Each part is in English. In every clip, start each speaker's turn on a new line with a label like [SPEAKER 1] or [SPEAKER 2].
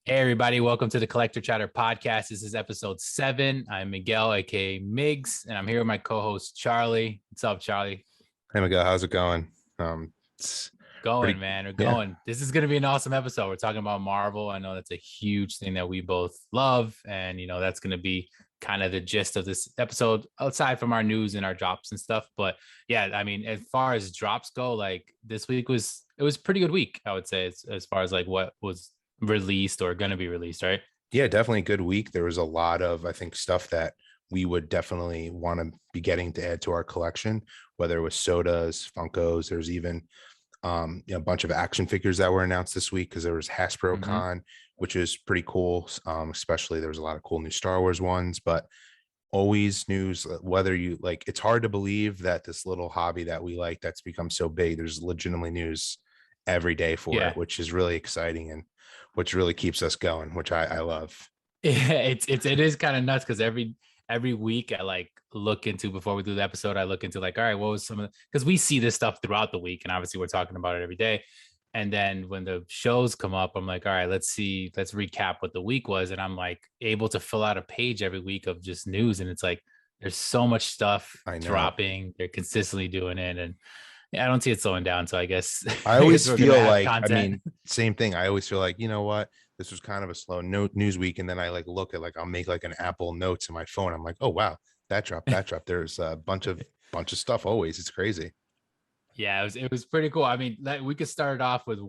[SPEAKER 1] Hey everybody, welcome to the Collector Chatter podcast. This is episode 7. I'm Miguel, aka Migs, and I'm here with my co-host Charlie. What's up, Charlie?
[SPEAKER 2] Hey Miguel, how's it going? It's
[SPEAKER 1] Going,
[SPEAKER 2] pretty,
[SPEAKER 1] man. We're
[SPEAKER 2] yeah,
[SPEAKER 1] going. This is gonna be an awesome episode. We're talking about Marvel. I know that's a huge thing that we both love, and that's gonna be kind of the gist of this episode, aside from our news and our drops and stuff. But yeah, I mean, as far as drops go, like this week was a pretty good week, I would say, as far as like what was released or gonna be released, right?
[SPEAKER 2] yeah, definitely a good week. There was a lot of, I think, stuff that we would definitely want to be getting to add to our collection, whether it was sodas, Funkos. There's even a bunch of action figures that were announced this week because there was Hasbro
[SPEAKER 1] Mm-hmm.
[SPEAKER 2] Con, which is pretty cool. Especially there was a lot of cool new Star Wars ones, but always news, whether you like, it's hard to believe that this little hobby that we like that's become so big, there's legitimately news every day for
[SPEAKER 1] Yeah.
[SPEAKER 2] it, which is really exciting and which really keeps us going, which I love.
[SPEAKER 1] Yeah, it is kind of nuts because every week I like look into before we do the episode, I look into like, all right, what was some of the because we see this stuff throughout the week, and obviously we're talking about it every day. And then when the shows come up, I'm like, all right, let's recap what the week was. And I'm like able to fill out a page every week of just news. And it's like there's so much stuff
[SPEAKER 2] I know.
[SPEAKER 1] dropping. They're consistently doing it. And yeah, I don't see it slowing down. So I guess
[SPEAKER 2] I
[SPEAKER 1] I guess
[SPEAKER 2] always
[SPEAKER 1] we're gonna
[SPEAKER 2] feel
[SPEAKER 1] have
[SPEAKER 2] like, I
[SPEAKER 1] content.
[SPEAKER 2] mean, same thing. I always feel like, you know what? This was kind of a slow news week. And then I like look at, like, I'll make like an Apple Notes in my phone. I'm like, oh wow, that dropped, that dropped. There's a bunch of stuff always. It's crazy.
[SPEAKER 1] Yeah, it was pretty cool. I mean, we could start off with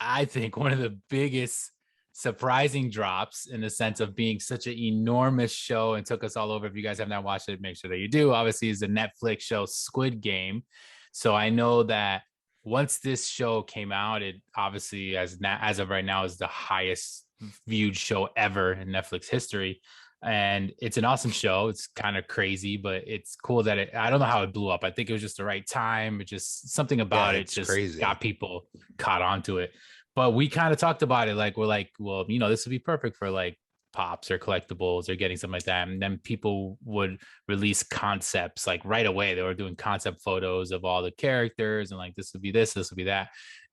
[SPEAKER 1] I think one of the biggest surprising drops in the sense of being such an enormous show and took us all over. If you guys have not watched it, make sure that you do. Obviously, is the Netflix show Squid Game. So I know that once this show came out, it obviously as of right now is the highest viewed show ever in Netflix history. And it's an awesome show. It's kind of crazy, but it's cool that I don't know how it blew up. I think it was just the right time. It just something
[SPEAKER 2] Yeah,
[SPEAKER 1] about it
[SPEAKER 2] it's
[SPEAKER 1] just
[SPEAKER 2] crazy.
[SPEAKER 1] got people caught onto it. But we kind of talked about it. Like, we're like, well, this would be perfect for like pops or collectibles or getting something like that. And then people would release concepts like right away. They were doing concept photos of all the characters and like, this would be this would be that.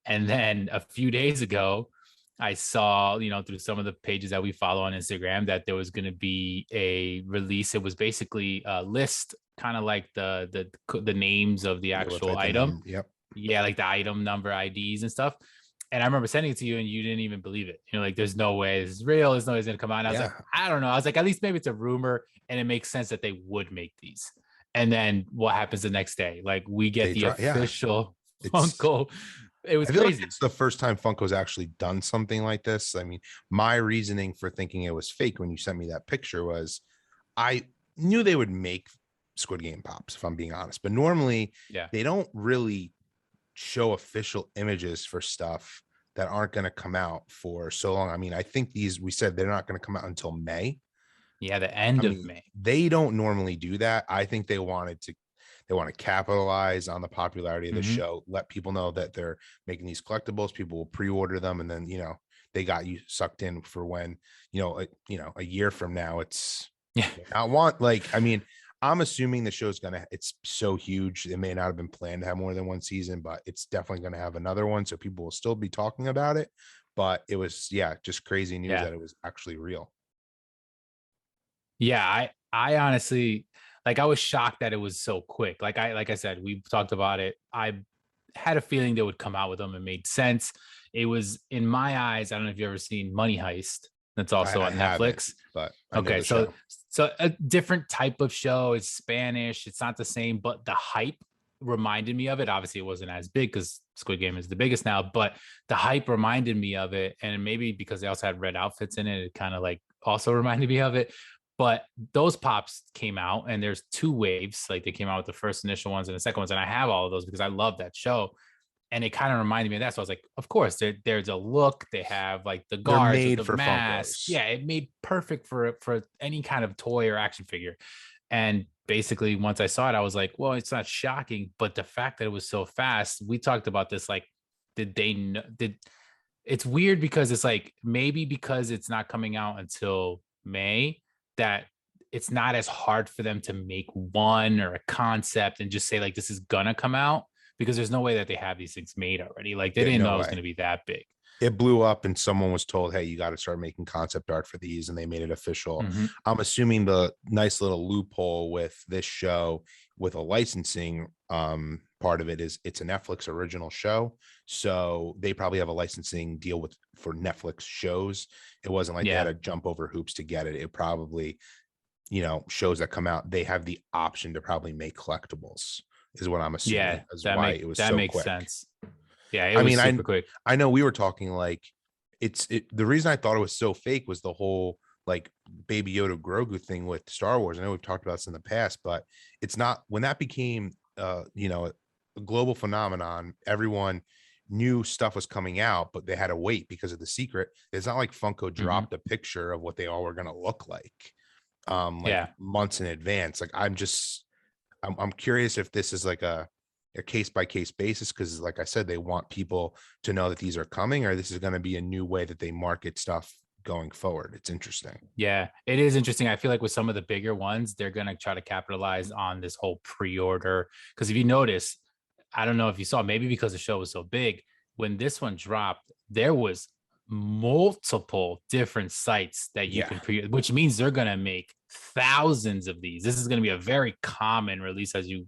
[SPEAKER 1] And then a few days ago, I saw, through some of the pages that we follow on Instagram that there was going to be a release. It was basically a list, kind of like the names of the
[SPEAKER 2] Yeah, with
[SPEAKER 1] actual
[SPEAKER 2] like the
[SPEAKER 1] item.
[SPEAKER 2] name. Yep.
[SPEAKER 1] Yeah, like the item number IDs and stuff. And I remember sending it to you and you didn't even believe it. Like, there's no way this is real. There's no way it's going to come out. And I was like,
[SPEAKER 2] Yeah.
[SPEAKER 1] I don't know. I was like, at least maybe it's a rumor and it makes sense that they would make these. And then what happens the next day? Like, we get
[SPEAKER 2] They
[SPEAKER 1] the
[SPEAKER 2] drop. Yeah.
[SPEAKER 1] official
[SPEAKER 2] It's
[SPEAKER 1] Funko. It was
[SPEAKER 2] I feel like
[SPEAKER 1] crazy.
[SPEAKER 2] it's the first time Funko's actually done something like this. I mean, my reasoning for thinking it was fake when you sent me that picture was I knew they would make Squid Game pops, if I'm being honest, but normally
[SPEAKER 1] Yeah.
[SPEAKER 2] they don't really show official images for stuff that aren't going to come out for so long. I mean, I think we said they're not going to come out until May.
[SPEAKER 1] Yeah. The
[SPEAKER 2] I
[SPEAKER 1] end of
[SPEAKER 2] mean,
[SPEAKER 1] May.
[SPEAKER 2] they don't normally do that. I think they want to capitalize on the popularity of the
[SPEAKER 1] Mm-hmm.
[SPEAKER 2] show, let people know that they're making these collectibles, people will pre-order them, and then they got you sucked in for when a year from now it's
[SPEAKER 1] Yeah.
[SPEAKER 2] not want, like, I mean, I'm assuming the show's it's so huge it may not have been planned to have more than one season, but it's definitely going to have another one, so people will still be talking about it. But it was, yeah, just crazy news
[SPEAKER 1] Yeah.
[SPEAKER 2] that it was actually real.
[SPEAKER 1] Yeah. I honestly, like, I was shocked that it was so quick. Like I said, we talked about it. I had a feeling they would come out with them. It made sense. It was, in my eyes, I don't know if you've ever seen Money Heist. That's also
[SPEAKER 2] I
[SPEAKER 1] on
[SPEAKER 2] haven't,
[SPEAKER 1] Netflix.
[SPEAKER 2] but I know
[SPEAKER 1] Okay,
[SPEAKER 2] the
[SPEAKER 1] so
[SPEAKER 2] show.
[SPEAKER 1] a different type of show. It's Spanish. It's not the same, but the hype reminded me of it. Obviously, it wasn't as big because Squid Game is the biggest now, but the hype reminded me of it. And maybe because they also had red outfits in it, it kind of like also reminded me of it. But those pops came out, and there's two waves. Like, they came out with the first initial ones and the second ones, and I have all of those because I love that show. And it kind of reminded me of that. So I was like, of course, there's a look. They have like the
[SPEAKER 2] They're
[SPEAKER 1] guards with
[SPEAKER 2] made
[SPEAKER 1] the
[SPEAKER 2] for
[SPEAKER 1] mask.
[SPEAKER 2] Funkos.
[SPEAKER 1] Yeah, it made perfect for any kind of toy or action figure. And basically, once I saw it, I was like, well, it's not shocking, but the fact that it was so fast, we talked about this. Like, did they know? Did It's weird because it's like maybe because it's not coming out until May, that it's not as hard for them to make one or a concept and just say like this is gonna come out, because there's no way that they have these things made already. Like, they
[SPEAKER 2] Yeah,
[SPEAKER 1] didn't
[SPEAKER 2] no
[SPEAKER 1] know it was
[SPEAKER 2] way.
[SPEAKER 1] gonna be that big.
[SPEAKER 2] it blew up and someone was told, hey, you got to start making concept art for these, and they made it official.
[SPEAKER 1] Hmm.
[SPEAKER 2] I'm assuming the nice little loophole with this show with a licensing part of it is it's a Netflix original show, so they probably have a licensing deal with for Netflix shows. It wasn't like they had
[SPEAKER 1] Yeah.
[SPEAKER 2] to jump over hoops to get it. It probably, you know, shows that come out, they have the option to probably make collectibles, is what I'm
[SPEAKER 1] Yeah.
[SPEAKER 2] assuming, is why it was
[SPEAKER 1] That
[SPEAKER 2] so
[SPEAKER 1] makes
[SPEAKER 2] quick.
[SPEAKER 1] sense. Yeah, it
[SPEAKER 2] I
[SPEAKER 1] was
[SPEAKER 2] mean,
[SPEAKER 1] super quick.
[SPEAKER 2] I know we were talking like the reason I thought it was so fake was the whole like Baby Yoda Grogu thing with Star Wars. I know we've talked about this in the past, but it's not, when that became you know, a global phenomenon, everyone knew stuff was coming out, but they had to wait because of the secret. It's not like Funko
[SPEAKER 1] Hmm.
[SPEAKER 2] dropped a picture of what they all were gonna look like
[SPEAKER 1] Yeah.
[SPEAKER 2] months in advance. Like I'm curious if this is like a case by case basis, because like I said, they want people to know that these are coming, or this is going to be a new way that they market stuff going forward. It's interesting.
[SPEAKER 1] Yeah, it is interesting. I feel like with some of the bigger ones, they're going to try to capitalize on this whole pre-order. Because if you notice, I don't know if you saw, maybe because the show was so big, when this one dropped, there was multiple different sites that you
[SPEAKER 2] Yeah,
[SPEAKER 1] can pre, which means they're going to make thousands of these. This is going to be a very common release, as you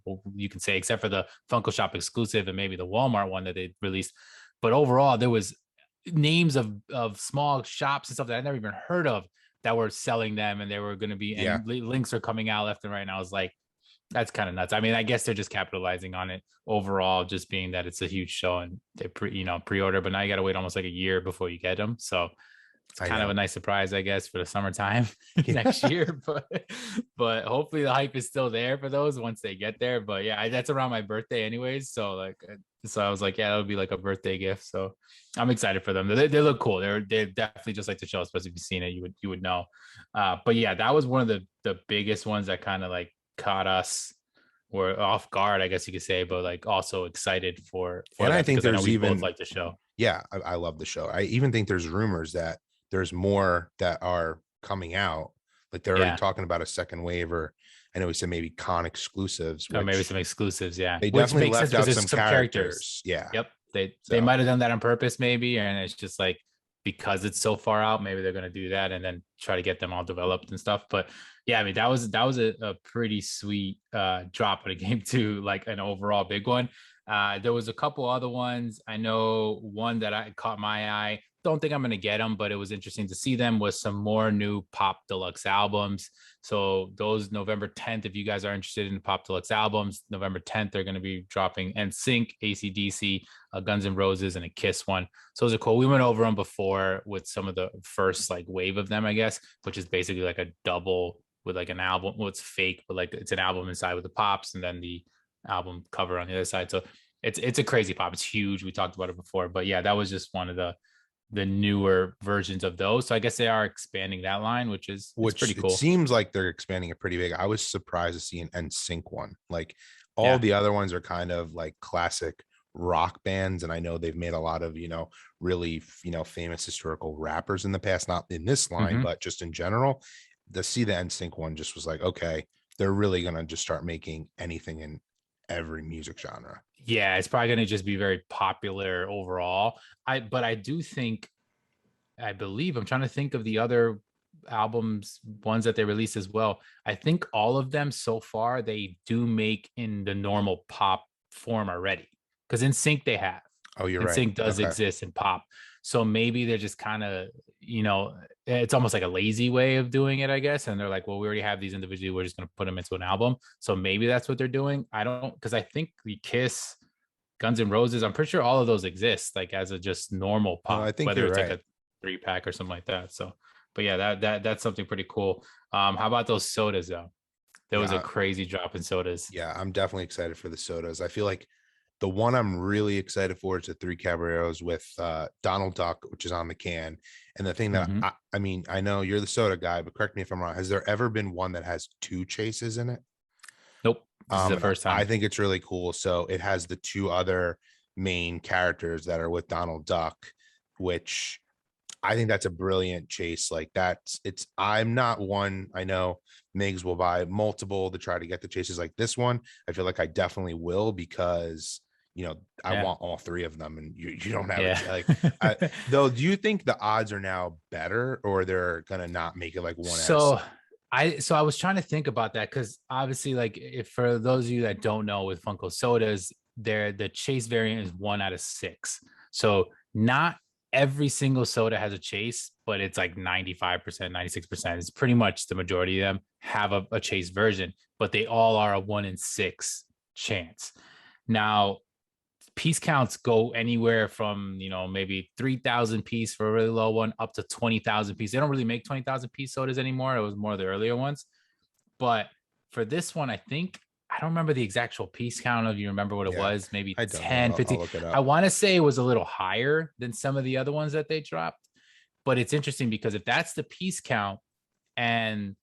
[SPEAKER 1] can say, except for the Funko Shop exclusive and maybe the Walmart one that they released. But overall, there was names of small shops and stuff that I never even heard of that were selling them, and they were going to be,
[SPEAKER 2] yeah,
[SPEAKER 1] and links are coming out left and right. And I was like, that's kind of nuts. I mean, I guess they're just capitalizing on it overall, just being that it's a huge show and they pre-order, but now you got to wait almost like a year before you get them. So it's
[SPEAKER 2] I
[SPEAKER 1] kind of a
[SPEAKER 2] know.
[SPEAKER 1] nice surprise, I guess, for the summertime
[SPEAKER 2] Yeah,
[SPEAKER 1] next year. But hopefully the hype is still there for those once they get there. But yeah, that's around my birthday anyways. So like, so I was like, yeah, that would be like a birthday gift. So I'm excited for them. They look cool. They're definitely just like the show, especially if you've seen it, you would know. But yeah, that was one of the biggest ones that kind of like caught us, were off guard, I guess you could say, but like also excited for
[SPEAKER 2] and I
[SPEAKER 1] that
[SPEAKER 2] think
[SPEAKER 1] because I know
[SPEAKER 2] there's
[SPEAKER 1] we both
[SPEAKER 2] even,
[SPEAKER 1] like the show.
[SPEAKER 2] yeah, I love the show. I even think there's rumors that there's more that are coming out. Like they're already
[SPEAKER 1] Yeah.
[SPEAKER 2] talking about a second wave, or I know we said maybe con exclusives,
[SPEAKER 1] Or maybe
[SPEAKER 2] which
[SPEAKER 1] some exclusives, yeah.
[SPEAKER 2] they
[SPEAKER 1] Which
[SPEAKER 2] definitely
[SPEAKER 1] makes sense
[SPEAKER 2] left
[SPEAKER 1] because
[SPEAKER 2] out
[SPEAKER 1] there's
[SPEAKER 2] some
[SPEAKER 1] some characters.
[SPEAKER 2] characters. Yeah.
[SPEAKER 1] Yep. They
[SPEAKER 2] So
[SPEAKER 1] might have done that on purpose, maybe, and it's just like because it's so far out, maybe they're gonna do that and then try to get them all developed and stuff. But yeah, I mean that was a pretty sweet drop of the game too, like an overall big one. There was a couple other ones. I know one that I caught my eye. Don't think I'm gonna get them, but it was interesting to see them, was some more new Pop Deluxe albums. So those November 10th, if you guys are interested in the Pop Deluxe albums, November 10th, they're going to be dropping NSYNC, AC/DC, Guns N' Roses, and a Kiss one. So those are cool. We went over them before with some of the first like wave of them, I guess, which is basically like a double with like an album. Well, it's fake, but like it's an album inside with the pops and then the album cover on the other side. So it's a crazy pop. It's huge. We talked about it before, but yeah, that was just one of the newer versions of those. So I guess they are expanding that line, which is it's
[SPEAKER 2] which
[SPEAKER 1] pretty
[SPEAKER 2] it
[SPEAKER 1] cool.
[SPEAKER 2] seems like they're expanding it pretty big. I was surprised to see an NSYNC one. Like all
[SPEAKER 1] Yeah.
[SPEAKER 2] the other ones are kind of like classic rock bands, and I know they've made a lot of, really, famous historical rappers in the past, not in this line,
[SPEAKER 1] Mm-hmm.
[SPEAKER 2] but just in general. To see the NSYNC one just was like, okay, they're really gonna just start making anything in every music genre.
[SPEAKER 1] Yeah, it's probably going to just be very popular overall. But I do think, I believe, I'm trying to think of the other albums, ones that they released as well. I think all of them so far they do make in the normal pop form already. Because in sync they have.
[SPEAKER 2] Oh, you're
[SPEAKER 1] In
[SPEAKER 2] right.
[SPEAKER 1] sync does
[SPEAKER 2] Okay.
[SPEAKER 1] exist in pop. So maybe they're just kind of, it's almost like a lazy way of doing it, I guess. And they're like, well, we already have these individually. We're just going to put them into an album. So maybe that's what they're doing. I don't, because I think the Kiss, Guns N' Roses, I'm pretty sure all of those exist like as a just normal
[SPEAKER 2] No, I
[SPEAKER 1] pop,
[SPEAKER 2] think
[SPEAKER 1] whether
[SPEAKER 2] you're
[SPEAKER 1] it's like
[SPEAKER 2] right.
[SPEAKER 1] a 3 pack or something like that. So, but yeah, that's something pretty cool. How about those sodas though? There was a
[SPEAKER 2] Yeah,
[SPEAKER 1] crazy drop in sodas.
[SPEAKER 2] yeah, I'm definitely excited for the sodas. I feel like the one I'm really excited for is the Three Caballeros with Donald Duck, which is on the can. And the thing that
[SPEAKER 1] Mm-hmm.
[SPEAKER 2] I mean, I know you're the soda guy, but correct me if I'm wrong. Has there ever been one that has two chases in it?
[SPEAKER 1] Nope, this is the
[SPEAKER 2] And I
[SPEAKER 1] first
[SPEAKER 2] I
[SPEAKER 1] time.
[SPEAKER 2] think it's really cool. So it has the two other main characters that are with Donald Duck, which I think that's a brilliant chase. Like I'm not one, I know Migs will buy multiple to try to get the chases like this one. I feel like I definitely will because, I
[SPEAKER 1] Yeah.
[SPEAKER 2] want all three of them, and you don't have
[SPEAKER 1] Yeah.
[SPEAKER 2] it. Like, though, do you think the odds are now better, or they're gonna not make it like 1 out of 7?
[SPEAKER 1] So I was trying to think about that because obviously, like, if for those of you that don't know, with Funko sodas, the chase variant is 1 out of 6. So not every single soda has a chase, but it's like 95%, 96%. It's pretty much the majority of them have a chase version, but they all are a 1 in 6 chance. Now, piece counts go anywhere from, maybe 3,000 piece for a really low one up to 20,000 piece. They don't really make 20,000 piece sodas anymore. It was more the earlier ones. But for this one, I don't remember the exact piece count. Of you remember what it
[SPEAKER 2] Yeah,
[SPEAKER 1] was? Maybe
[SPEAKER 2] I don't, but
[SPEAKER 1] 10,
[SPEAKER 2] I'll
[SPEAKER 1] 15.
[SPEAKER 2] look it
[SPEAKER 1] I
[SPEAKER 2] up.
[SPEAKER 1] want to say it was a little higher than some of the other ones that they dropped. But it's interesting because if that's the piece count, and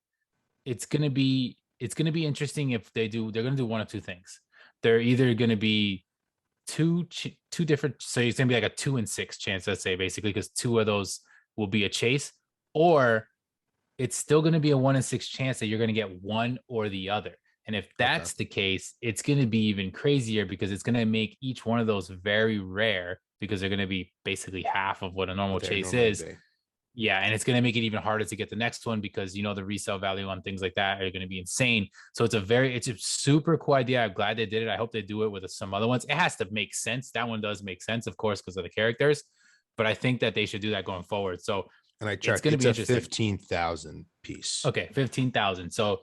[SPEAKER 1] it's gonna be interesting if they're gonna do one of two things. They're either gonna be two different, so it's gonna be like a 2 in 6 chance, let's say, basically, because two of those will be a chase, or it's still going to be a 1 in 6 chance that you're going to get one or the other. And if
[SPEAKER 2] Okay.
[SPEAKER 1] that's the case, it's going to be even crazier because it's going to make each one of those very rare, because they're going to be basically half of what a normal
[SPEAKER 2] What they
[SPEAKER 1] chase
[SPEAKER 2] normally
[SPEAKER 1] is.
[SPEAKER 2] be.
[SPEAKER 1] Yeah, and it's going to make it even harder to get the next one because the resale value on things like that are going to be insane. So it's a super cool idea. I'm glad they did it. I hope they do it with some other ones. It has to make sense. That one does make sense, of course, because of the characters. But I think that they should do that going forward. So
[SPEAKER 2] And I
[SPEAKER 1] it's
[SPEAKER 2] checked,
[SPEAKER 1] going to
[SPEAKER 2] it's
[SPEAKER 1] be
[SPEAKER 2] a
[SPEAKER 1] interesting.
[SPEAKER 2] 15,000 piece.
[SPEAKER 1] Okay, 15,000. So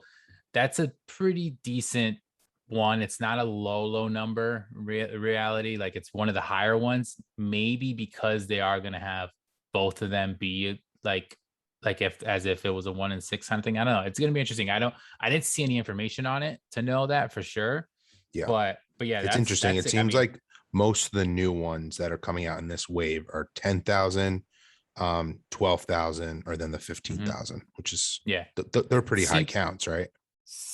[SPEAKER 1] that's a pretty decent one. It's not a low number reality. Like, it's one of the higher ones, maybe because they are going to have both of them be like if as if it was a 1 in 6 something. I don't know. It's going to be interesting. I didn't see any information on it to know that for sure.
[SPEAKER 2] Yeah,
[SPEAKER 1] But yeah,
[SPEAKER 2] it's
[SPEAKER 1] that's
[SPEAKER 2] interesting.
[SPEAKER 1] that's
[SPEAKER 2] It
[SPEAKER 1] sick. I
[SPEAKER 2] seems
[SPEAKER 1] mean,
[SPEAKER 2] like most of the new ones that are coming out in this wave are 10,000, 12,000, or then the
[SPEAKER 1] mhm,
[SPEAKER 2] 15,000, which is
[SPEAKER 1] yeah.
[SPEAKER 2] they're pretty high
[SPEAKER 1] See,
[SPEAKER 2] counts, right?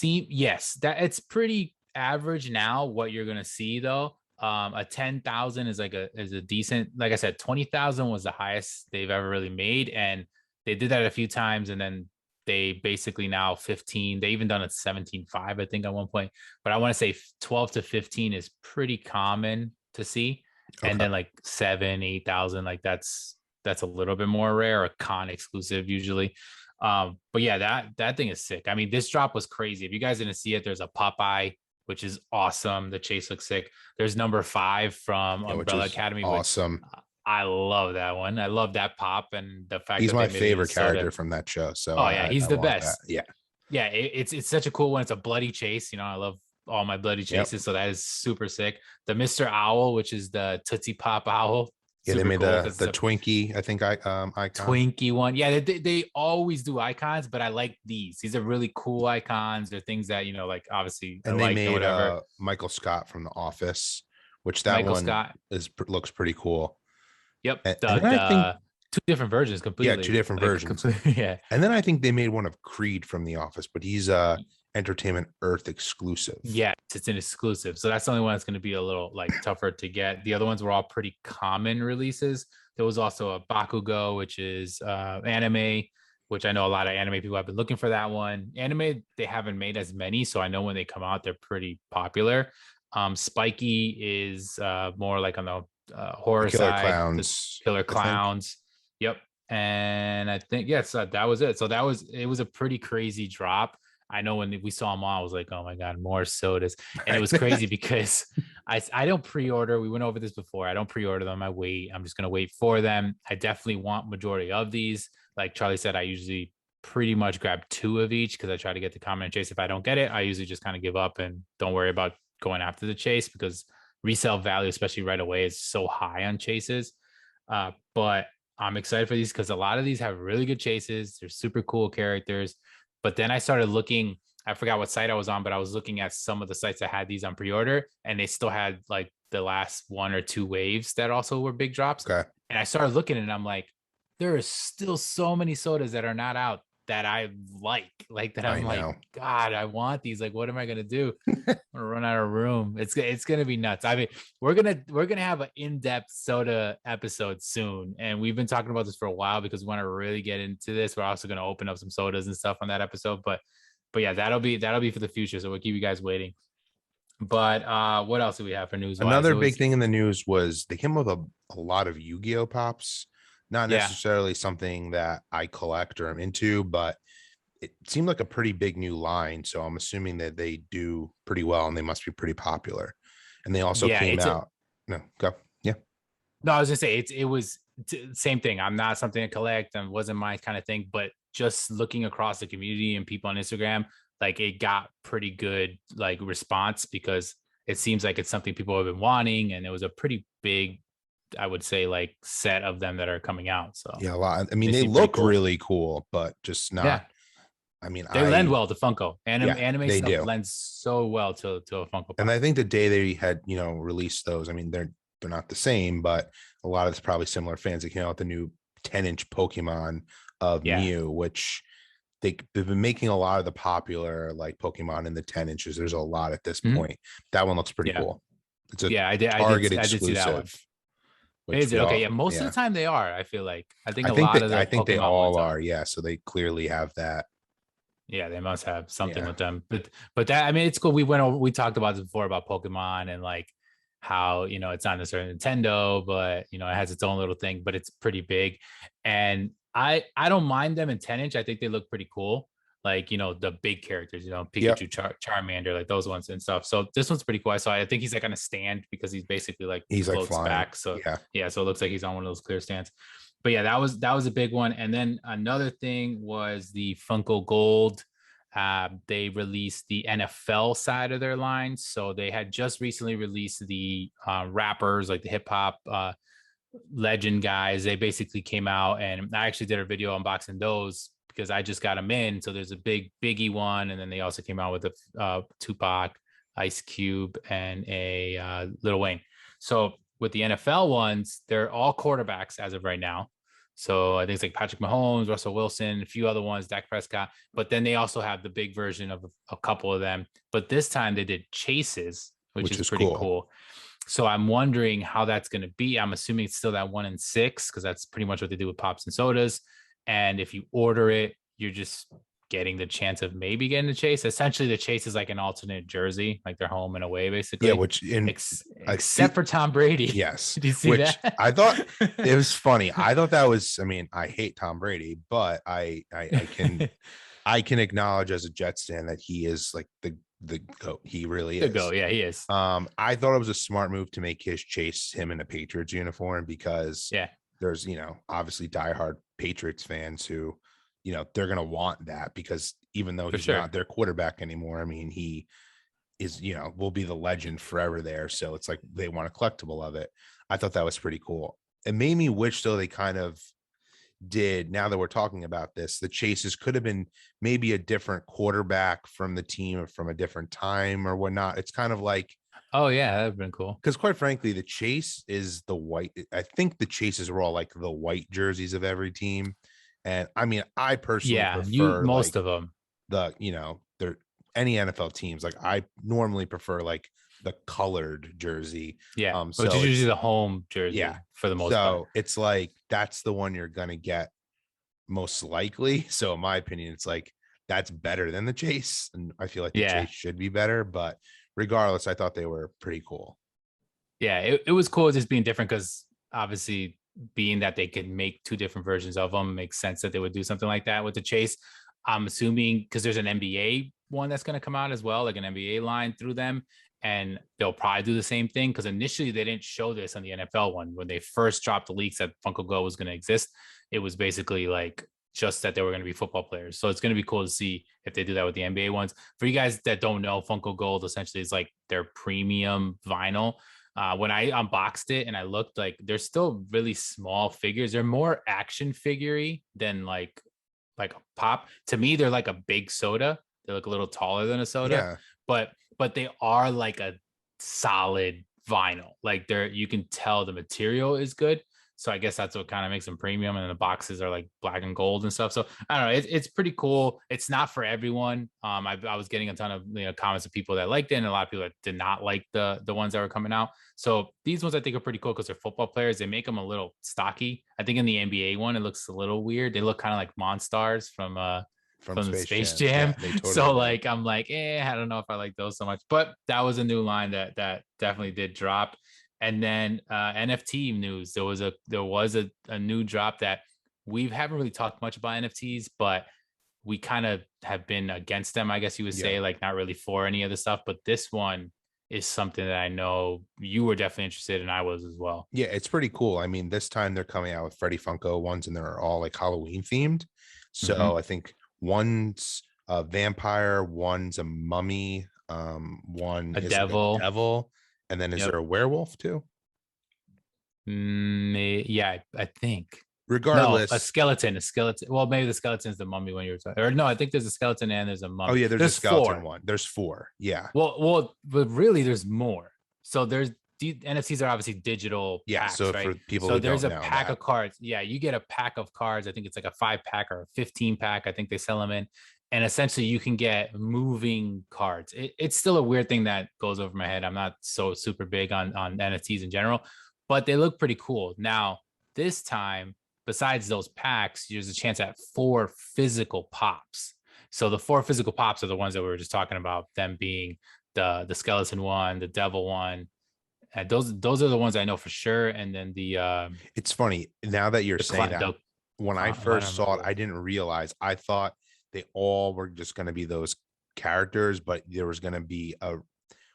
[SPEAKER 1] yes, that it's pretty average now. What you're gonna see though, a 10,000 is a decent. Like I said, 20,000 was the highest they've ever really made, and they did that a few times, and then they basically now 15. They even done it 17.5, I think, at one point. But I want to say 12 to 15 is pretty common to see, and
[SPEAKER 2] Okay.
[SPEAKER 1] then like 7, 8,000, like that's a little bit more rare, a con exclusive usually. But yeah, that thing is sick. I mean, this drop was crazy. If you guys didn't see it, there's a Popeye, which is awesome. The chase looks sick. There's number 5 from
[SPEAKER 2] Yeah, which
[SPEAKER 1] Umbrella
[SPEAKER 2] is
[SPEAKER 1] Academy, which
[SPEAKER 2] awesome.
[SPEAKER 1] I love that one. I love that pop and the fact
[SPEAKER 2] He's
[SPEAKER 1] that they
[SPEAKER 2] my
[SPEAKER 1] made it in
[SPEAKER 2] favorite
[SPEAKER 1] soda.
[SPEAKER 2] character from that show, so
[SPEAKER 1] Oh yeah,
[SPEAKER 2] I
[SPEAKER 1] he's
[SPEAKER 2] I
[SPEAKER 1] the
[SPEAKER 2] want that.
[SPEAKER 1] best.
[SPEAKER 2] Yeah.
[SPEAKER 1] Yeah, it's such a cool one. It's a bloody chase. I love all my bloody
[SPEAKER 2] Yep.
[SPEAKER 1] chases, so that is super sick. The Mr. Owl, which is the Tootsie Pop Owl,
[SPEAKER 2] Yeah, they
[SPEAKER 1] super
[SPEAKER 2] made
[SPEAKER 1] cool
[SPEAKER 2] the
[SPEAKER 1] because
[SPEAKER 2] the
[SPEAKER 1] it's a
[SPEAKER 2] Twinkie, I think, icon.
[SPEAKER 1] Twinkie one. Yeah, they always do icons, but I like these. These are really cool icons. They're things that, like, obviously I
[SPEAKER 2] And they
[SPEAKER 1] like and
[SPEAKER 2] made
[SPEAKER 1] whatever.
[SPEAKER 2] Michael Scott from The Office, which that
[SPEAKER 1] Michael
[SPEAKER 2] one
[SPEAKER 1] Scott.
[SPEAKER 2] looks pretty cool.
[SPEAKER 1] Yep.
[SPEAKER 2] And then I think,
[SPEAKER 1] The two different versions
[SPEAKER 2] yeah, two
[SPEAKER 1] completely.
[SPEAKER 2] different
[SPEAKER 1] Like,
[SPEAKER 2] versions.
[SPEAKER 1] completely, yeah.
[SPEAKER 2] And then I think they made one of Creed from The Office, but he's Entertainment Earth exclusive.
[SPEAKER 1] Yes, it's an exclusive. So that's the only one that's going to be a little like tougher to get. The other ones were all pretty common releases. There was also a Bakugo, which is anime, which I know a lot of anime people have been looking for that one. Anime, they haven't made as many, so I know when they come out, they're pretty popular. Spiky is more like on the
[SPEAKER 2] The
[SPEAKER 1] horror
[SPEAKER 2] Killer
[SPEAKER 1] side, the
[SPEAKER 2] Clowns,
[SPEAKER 1] Killer
[SPEAKER 2] I think.
[SPEAKER 1] Clowns. Yep. And I think, yes, that was it. So it was a pretty crazy drop. I know when we saw them all, I was like, oh my God, more sodas. And it
[SPEAKER 2] Right.
[SPEAKER 1] was crazy because I don't pre-order. We went over this before. I don't pre-order them. I wait. I'm just gonna wait for them. I definitely want majority of these. Like Charlie said, I usually pretty much grab 2 of each because I try to get the common and chase. If I don't get it, I usually just kind of give up and don't worry about going after the chase because resale value, especially right away, is so high on chases. But I'm excited for these because a lot of these have really good chases. They're super cool characters. But then I started looking, I forgot what site I was on, but I was looking at some of the sites that had these on pre-order, and they still had like the last 1 or 2 waves that also were big drops.
[SPEAKER 2] Okay.
[SPEAKER 1] And I started looking and I'm like, there are still so many sodas that are not out that I like that
[SPEAKER 2] I
[SPEAKER 1] I'm like,
[SPEAKER 2] know.
[SPEAKER 1] God, I want these. Like, what am I gonna do? I'm gonna run out of room. It's gonna be nuts. I mean, we're gonna have an in-depth soda episode soon, and we've been talking about this for a while because we want to really get into this. We're also gonna open up some sodas and stuff on that episode, but yeah, that'll be for the future. So we'll keep you guys waiting. But what else do we have for news wise?
[SPEAKER 2] Another
[SPEAKER 1] It
[SPEAKER 2] big
[SPEAKER 1] was
[SPEAKER 2] thing in the news was they came up with a lot of Yu-Gi-Oh pops. Not
[SPEAKER 1] yeah,
[SPEAKER 2] necessarily something that I collect or I'm into, but it seemed like a pretty big new line. So I'm assuming that they do pretty well and they must be pretty popular. And they also
[SPEAKER 1] yeah.
[SPEAKER 2] came
[SPEAKER 1] It's a
[SPEAKER 2] out. No, go. Yeah.
[SPEAKER 1] no. I was gonna say it was same thing. I'm not something to collect and wasn't my kind of thing. But just looking across the community and people on Instagram, like it got pretty good like response because it seems like it's something people have been wanting, and it was a pretty big, I would say, like set of them that are coming out. So
[SPEAKER 2] Yeah, a lot. I mean,
[SPEAKER 1] they
[SPEAKER 2] they
[SPEAKER 1] seem pretty
[SPEAKER 2] look
[SPEAKER 1] cool.
[SPEAKER 2] really cool, but just not.
[SPEAKER 1] Yeah,
[SPEAKER 2] I mean,
[SPEAKER 1] they lend well to Funko.
[SPEAKER 2] yeah,
[SPEAKER 1] Anime
[SPEAKER 2] they
[SPEAKER 1] stuff
[SPEAKER 2] do.
[SPEAKER 1] lends so well to a Funko
[SPEAKER 2] And
[SPEAKER 1] Pop.
[SPEAKER 2] I think the day they had, released those, I mean, they're not the same, but a lot of it's probably similar fans that came out with the new 10-inch Pokemon of
[SPEAKER 1] Yeah.
[SPEAKER 2] Mew, which they've been making a lot of the popular like Pokemon in the 10 inches. There's a lot at this
[SPEAKER 1] Mhm.
[SPEAKER 2] point. That one looks pretty
[SPEAKER 1] Yeah.
[SPEAKER 2] cool. It's a
[SPEAKER 1] Yeah,
[SPEAKER 2] Target
[SPEAKER 1] I did see that
[SPEAKER 2] exclusive,
[SPEAKER 1] one.
[SPEAKER 2] which
[SPEAKER 1] Is
[SPEAKER 2] we
[SPEAKER 1] it okay?
[SPEAKER 2] all,
[SPEAKER 1] Yeah, most of
[SPEAKER 2] yeah.
[SPEAKER 1] the time they are. I feel like I think a lot of
[SPEAKER 2] I
[SPEAKER 1] the
[SPEAKER 2] think they
[SPEAKER 1] Pokemon
[SPEAKER 2] all
[SPEAKER 1] ones are.
[SPEAKER 2] are. Yeah. So they clearly have that.
[SPEAKER 1] Yeah, they must have something
[SPEAKER 2] Yeah.
[SPEAKER 1] with them. But that I mean, it's cool. We talked about this before about Pokemon and like how it's not necessarily Nintendo, but it has its own little thing, but it's pretty big. And I don't mind them in 10-inch. I think they look pretty cool. Like the big characters,
[SPEAKER 2] Yep.
[SPEAKER 1] Pikachu, Charmander, like those ones and stuff. So this one's pretty cool. So I think he's like on a stand because he's basically like
[SPEAKER 2] He's like
[SPEAKER 1] floats
[SPEAKER 2] flying.
[SPEAKER 1] back. So
[SPEAKER 2] Yeah.
[SPEAKER 1] yeah, so it looks like he's on one of those clear stands. But yeah, that was a big one. And then another thing was the Funko Gold. They released the NFL side of their line. So they had just recently released the rappers, like the hip hop legend guys. They basically came out, and I actually did a video unboxing those because I just got them in. So there's a big Biggie one, and then they also came out with a Tupac, Ice Cube, and a Lil Wayne. So with the NFL ones, they're all quarterbacks as of right now. So I think it's like Patrick Mahomes, Russell Wilson, a few other ones, Dak Prescott. But then they also have the big version of a couple of them. But this time they did chases, which
[SPEAKER 2] Which
[SPEAKER 1] is
[SPEAKER 2] is
[SPEAKER 1] pretty
[SPEAKER 2] cool.
[SPEAKER 1] cool. So I'm wondering how that's going to be. I'm assuming it's still that 1 in 6 because that's pretty much what they do with pops and sodas. And if you order it, you're just getting the chance of maybe getting the chase. Essentially, the chase is like an alternate jersey, like they're home and away,
[SPEAKER 2] Yeah.
[SPEAKER 1] basically.
[SPEAKER 2] Which in I
[SPEAKER 1] Except for Tom Brady.
[SPEAKER 2] yes,
[SPEAKER 1] Did you see
[SPEAKER 2] which
[SPEAKER 1] that?
[SPEAKER 2] I thought it was funny. I thought that was, I mean, I hate Tom Brady, but I can acknowledge as a Jets fan that he is like the goat. He really
[SPEAKER 1] Good go.
[SPEAKER 2] is.
[SPEAKER 1] Yeah, he is.
[SPEAKER 2] I thought it was a smart move to make his chase him in a Patriots uniform because
[SPEAKER 1] Yeah,
[SPEAKER 2] there's, obviously diehard Patriots fans who, they're gonna want that because even though
[SPEAKER 1] for
[SPEAKER 2] he's
[SPEAKER 1] sure.
[SPEAKER 2] not their quarterback anymore, I mean, he is, will be the legend forever there. So it's like they want a collectible of it. I thought that was pretty cool. It made me wish though they kind of did, now that we're talking about this, the chases could have been maybe a different quarterback from the team or from a different time or whatnot. It's kind of like,
[SPEAKER 1] Oh, yeah, that would have been cool.
[SPEAKER 2] because quite frankly, the chase is the white. I think the chases were all like the white jerseys of every team. And I mean, I personally
[SPEAKER 1] Yeah, you
[SPEAKER 2] prefer
[SPEAKER 1] most
[SPEAKER 2] like
[SPEAKER 1] of them.
[SPEAKER 2] there any NFL teams. Like I normally prefer like the colored jersey.
[SPEAKER 1] Yeah, which
[SPEAKER 2] So
[SPEAKER 1] is usually
[SPEAKER 2] it's
[SPEAKER 1] the home
[SPEAKER 2] yeah.
[SPEAKER 1] jersey for the most part.
[SPEAKER 2] So it's like that's the one you're gonna get most likely. So in my opinion, it's like that's better than the chase. And I feel like the
[SPEAKER 1] Yeah,
[SPEAKER 2] chase should be better, but regardless, I thought they were pretty cool.
[SPEAKER 1] yeah, it was cool just being different because obviously being that they could make two different versions of them makes sense that they would do something like that with the chase. I'm assuming because there's an NBA one that's going to come out as well, like an NBA line through them, and they'll probably do the same thing because initially they didn't show this on the NFL one when they first dropped the leaks that Funko Go was going to exist. It was basically like just that they were going to be football players. So it's going to be cool to see if they do that with the NBA ones. For you guys that don't know, Funko Gold essentially is like their premium vinyl. When I unboxed it and I looked, like they're still really small figures. They're more action figurey than like a pop. To me, they're like a big soda. They look a little taller than a soda,
[SPEAKER 2] Yeah.
[SPEAKER 1] but they are like a solid vinyl. Like you can tell the material is good. So I guess that's what kind of makes them premium. And the boxes are like black and gold and stuff. So I don't know. It's pretty cool. It's not for everyone. I was getting a ton of comments of people that liked it, and a lot of people that did not like the ones that were coming out. So these ones I think are pretty cool because they're football players. They make them a little stocky. I think in the NBA one, it looks a little weird. They look kind of like Monstars from
[SPEAKER 2] from
[SPEAKER 1] from the
[SPEAKER 2] Space
[SPEAKER 1] Space
[SPEAKER 2] Jam. Yeah,
[SPEAKER 1] Jam.
[SPEAKER 2] they totally
[SPEAKER 1] So
[SPEAKER 2] did.
[SPEAKER 1] like I'm like, I don't know if I like those so much. But that was a new line that definitely did drop. And then NFT news. There was a new drop that we haven't really talked much about NFTs, but we kind of have been against them, I guess you would
[SPEAKER 2] Yeah.
[SPEAKER 1] say, like not really for any of the stuff. But this one is something that I know you were definitely interested in. I was as well.
[SPEAKER 2] Yeah, it's pretty cool. I mean, this time they're coming out with Freddy Funko ones, and they're all like Halloween themed.
[SPEAKER 1] Mm-hmm.
[SPEAKER 2] So I think one's a vampire, one's a mummy, one
[SPEAKER 1] A
[SPEAKER 2] is like a
[SPEAKER 1] devil.
[SPEAKER 2] devil, and then is
[SPEAKER 1] Yep.
[SPEAKER 2] there a werewolf too?
[SPEAKER 1] Yeah, I think. No, a
[SPEAKER 2] Regardless,
[SPEAKER 1] skeleton. A skeleton. Well, maybe the skeleton's the mummy when you were talking. Or no, I think there's a skeleton and there's a
[SPEAKER 2] oh
[SPEAKER 1] mummy.
[SPEAKER 2] yeah, there's a
[SPEAKER 1] There's
[SPEAKER 2] skeleton
[SPEAKER 1] four.
[SPEAKER 2] one. There's four. Yeah.
[SPEAKER 1] But really, there's more. So there's NFTs are obviously digital
[SPEAKER 2] Yeah.
[SPEAKER 1] packs,
[SPEAKER 2] So
[SPEAKER 1] right?
[SPEAKER 2] for people
[SPEAKER 1] So
[SPEAKER 2] who
[SPEAKER 1] there's
[SPEAKER 2] don't
[SPEAKER 1] a
[SPEAKER 2] know
[SPEAKER 1] pack
[SPEAKER 2] that,
[SPEAKER 1] of cards. Yeah, you get a pack of cards. I think it's like a 5 pack or a 15 pack. I think they sell them in, and essentially you can get moving cards. It's still a weird thing that goes over my head. I'm not so super big on NFTs in general, but they look pretty cool. Now this time, besides those packs, there's a chance at 4 physical pops. So the 4 physical pops are the ones that we were just talking about, them being the skeleton one, the devil one. And those are the ones I know for sure. And then
[SPEAKER 2] it's funny now that you're saying that.
[SPEAKER 1] the
[SPEAKER 2] When I
[SPEAKER 1] I don't
[SPEAKER 2] first saw it,
[SPEAKER 1] remember.
[SPEAKER 2] I didn't realize. I thought they all were just going to be those characters, but there was going to be a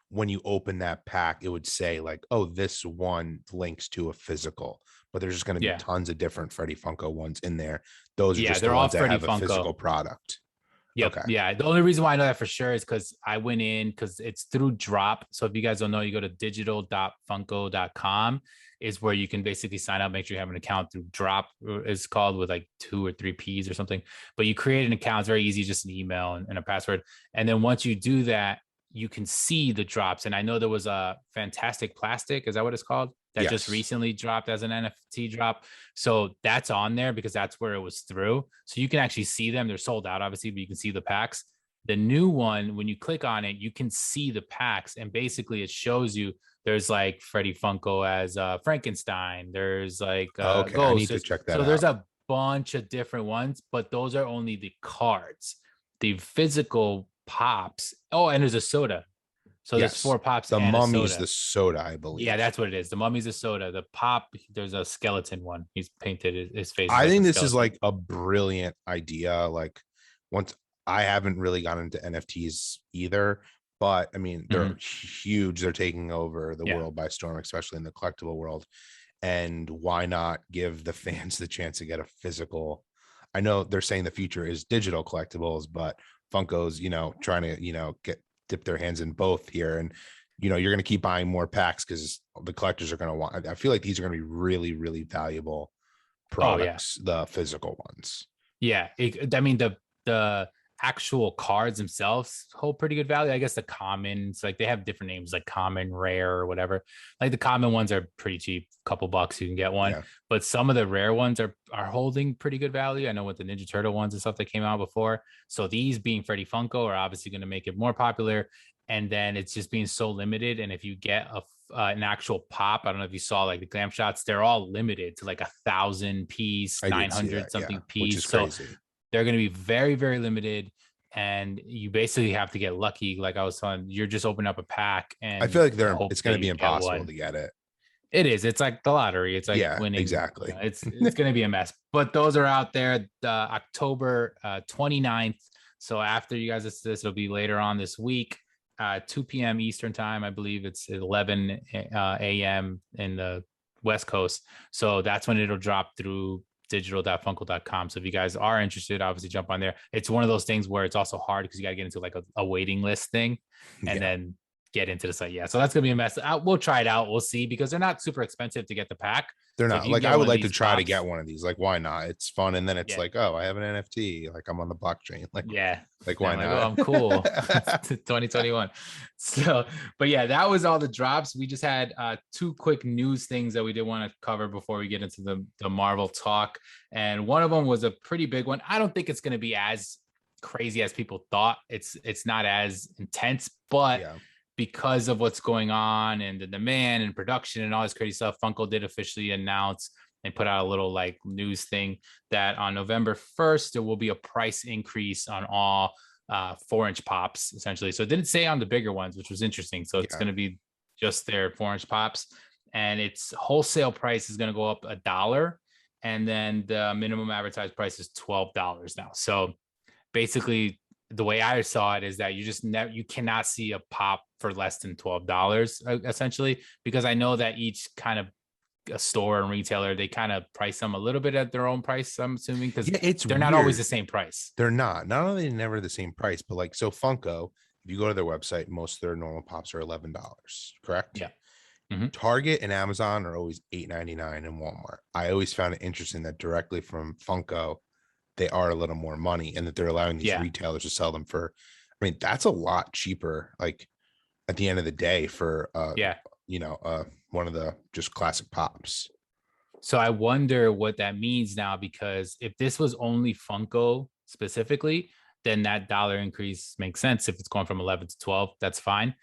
[SPEAKER 2] when you open that pack, it would say like, "Oh, this one links to a physical," but there's just going to be
[SPEAKER 1] Yeah.
[SPEAKER 2] tons of different Freddy Funko ones in there. Those are
[SPEAKER 1] Yeah,
[SPEAKER 2] just the
[SPEAKER 1] they're all
[SPEAKER 2] ones that
[SPEAKER 1] Freddy
[SPEAKER 2] have a
[SPEAKER 1] Funko.
[SPEAKER 2] physical product.
[SPEAKER 1] Yep.
[SPEAKER 2] Okay.
[SPEAKER 1] Yeah. The only reason why I know that for sure is because I went in because it's through Drop. So if you guys don't know, you go to digital.funko.com is where you can basically sign up, make sure you have an account through Drop is called with like 2 or 3 P's or something. But you create an account, it's very easy, just an email and a password. And then once you do that, you can see the drops. And I know there was a Fantastic Plastic, is that what it's called? That just
[SPEAKER 2] Yes.
[SPEAKER 1] recently dropped as an NFT drop. So that's on there because that's where it was through. So you can actually see them. They're sold out, obviously, but you can see the packs. The new one, when you click on it, you can see the packs. And basically, it shows you there's like Freddy Funko as Frankenstein. There's like
[SPEAKER 2] Okay. I
[SPEAKER 1] Ghost.
[SPEAKER 2] need to check that
[SPEAKER 1] So there's
[SPEAKER 2] out.
[SPEAKER 1] a bunch of different ones, but those are only the cards. The physical pops. Oh, and there's a soda. So there's
[SPEAKER 2] Yes.
[SPEAKER 1] 4 pops
[SPEAKER 2] The
[SPEAKER 1] and a
[SPEAKER 2] mummy's
[SPEAKER 1] soda.
[SPEAKER 2] the soda, I
[SPEAKER 1] Yeah,
[SPEAKER 2] believe.
[SPEAKER 1] that's what it is. The mummy's a soda. The pop, there's a skeleton one. He's painted his face is
[SPEAKER 2] I
[SPEAKER 1] like a
[SPEAKER 2] think this is
[SPEAKER 1] skeleton.
[SPEAKER 2] like a brilliant idea. Like, once I haven't really gotten into NFTs either, but I mean, they're
[SPEAKER 1] Mhm.
[SPEAKER 2] huge. They're taking over the
[SPEAKER 1] Yeah.
[SPEAKER 2] world by storm, especially in the collectible world. And why not give the fans the chance to get a physical? I know they're saying the future is digital collectibles, but Funko's, trying to, get dip their hands in both here. And, you're going to keep buying more packs because the collectors are going to want, I feel like these are going to be really, really valuable
[SPEAKER 1] Oh yeah.
[SPEAKER 2] products, the physical ones.
[SPEAKER 1] Yeah. I mean the actual cards themselves hold pretty good value. I guess the commons, like they have different names like common, rare, or whatever. Like the common ones are pretty cheap, couple bucks you can get one.
[SPEAKER 2] Yeah.
[SPEAKER 1] But some of the rare ones are holding pretty good value. I know with the Ninja Turtle ones and stuff that came out before. So these being Freddy Funko are obviously going to make it more popular. And then it's just being so limited. And if you get an actual pop, I don't know if you saw like the glam shots, they're all limited to like 1,000 piece,
[SPEAKER 2] I did see
[SPEAKER 1] 900
[SPEAKER 2] that. Yeah.
[SPEAKER 1] something
[SPEAKER 2] Which is
[SPEAKER 1] piece. So
[SPEAKER 2] crazy.
[SPEAKER 1] they're going to be very, very limited. And you basically have to get lucky. Like I was telling, you're just opening up a pack
[SPEAKER 2] I feel
[SPEAKER 1] and
[SPEAKER 2] like
[SPEAKER 1] hope
[SPEAKER 2] it's going
[SPEAKER 1] that
[SPEAKER 2] to be
[SPEAKER 1] you get
[SPEAKER 2] impossible
[SPEAKER 1] one.
[SPEAKER 2] to get it.
[SPEAKER 1] It is. It's like the lottery. It's like
[SPEAKER 2] Yeah,
[SPEAKER 1] winning.
[SPEAKER 2] exactly.
[SPEAKER 1] It's going to be a mess. But those are out there. October 29th. So after you guys listen to this, it'll be later on this week, 2 p.m. Eastern time. I believe it's 11 a.m. in the West Coast. So that's when it'll drop through digital.funko.com. So if you guys are interested, obviously jump on there. It's one of those things where it's also hard because you got to get into like a waiting list thing and
[SPEAKER 2] Yeah.
[SPEAKER 1] then get into the site. Yeah. So that's going to be a mess. We'll try it out. We'll see because they're not super expensive to get the pack.
[SPEAKER 2] They're
[SPEAKER 1] So if
[SPEAKER 2] not
[SPEAKER 1] you can
[SPEAKER 2] like,
[SPEAKER 1] get
[SPEAKER 2] I
[SPEAKER 1] one
[SPEAKER 2] would
[SPEAKER 1] of
[SPEAKER 2] like to
[SPEAKER 1] these
[SPEAKER 2] try to
[SPEAKER 1] pops,
[SPEAKER 2] get one of these. Like, why not? It's fun. And then it's
[SPEAKER 1] yeah.
[SPEAKER 2] like, oh, I have an NFT. Like, I'm on the blockchain.
[SPEAKER 1] Yeah.
[SPEAKER 2] Why
[SPEAKER 1] I'm like, oh,
[SPEAKER 2] not?
[SPEAKER 1] I'm cool. 2021. So, but yeah, that was all the drops. We just had 2 quick news things that we did want to cover before we get into the Marvel talk. And one of them was a pretty big one. I don't think it's going to be as crazy as people thought. It's not as intense, but
[SPEAKER 2] Yeah.
[SPEAKER 1] because of what's going on and the demand and production and all this crazy stuff, Funko did officially announce They put out a little like news thing that on November 1st, there will be a price increase on all 4-inch pops, essentially. So it didn't say on the bigger ones, which was interesting. So it's
[SPEAKER 2] Yeah.
[SPEAKER 1] going to be just their 4-inch pops. And its wholesale price is going to go up $1. And then the minimum advertised price is $12 now. So basically, the way I saw it is that you just you cannot see a pop for less than $12 essentially, because I know that each kind of a store and retailer, they kind of price them a little bit at their own price, I'm assuming, because
[SPEAKER 2] Yeah, it's
[SPEAKER 1] they're not always
[SPEAKER 2] weird.
[SPEAKER 1] the same price.
[SPEAKER 2] They're not only never the same price, but like, so Funko, if you go to their website, most of their normal pops are $11, correct?
[SPEAKER 1] Yeah. Mm-hmm.
[SPEAKER 2] Target and Amazon are always $8.99, and Walmart. I always found it interesting that directly from Funko, they are a little more money, and that they're allowing these retailers to sell them for, I mean, that's a lot cheaper, like at the end of the day, for one of the just classic pops.
[SPEAKER 1] So I wonder what that means now, because if this was only Funko specifically, then that dollar increase makes sense. If it's going from 11 to 12, that's fine.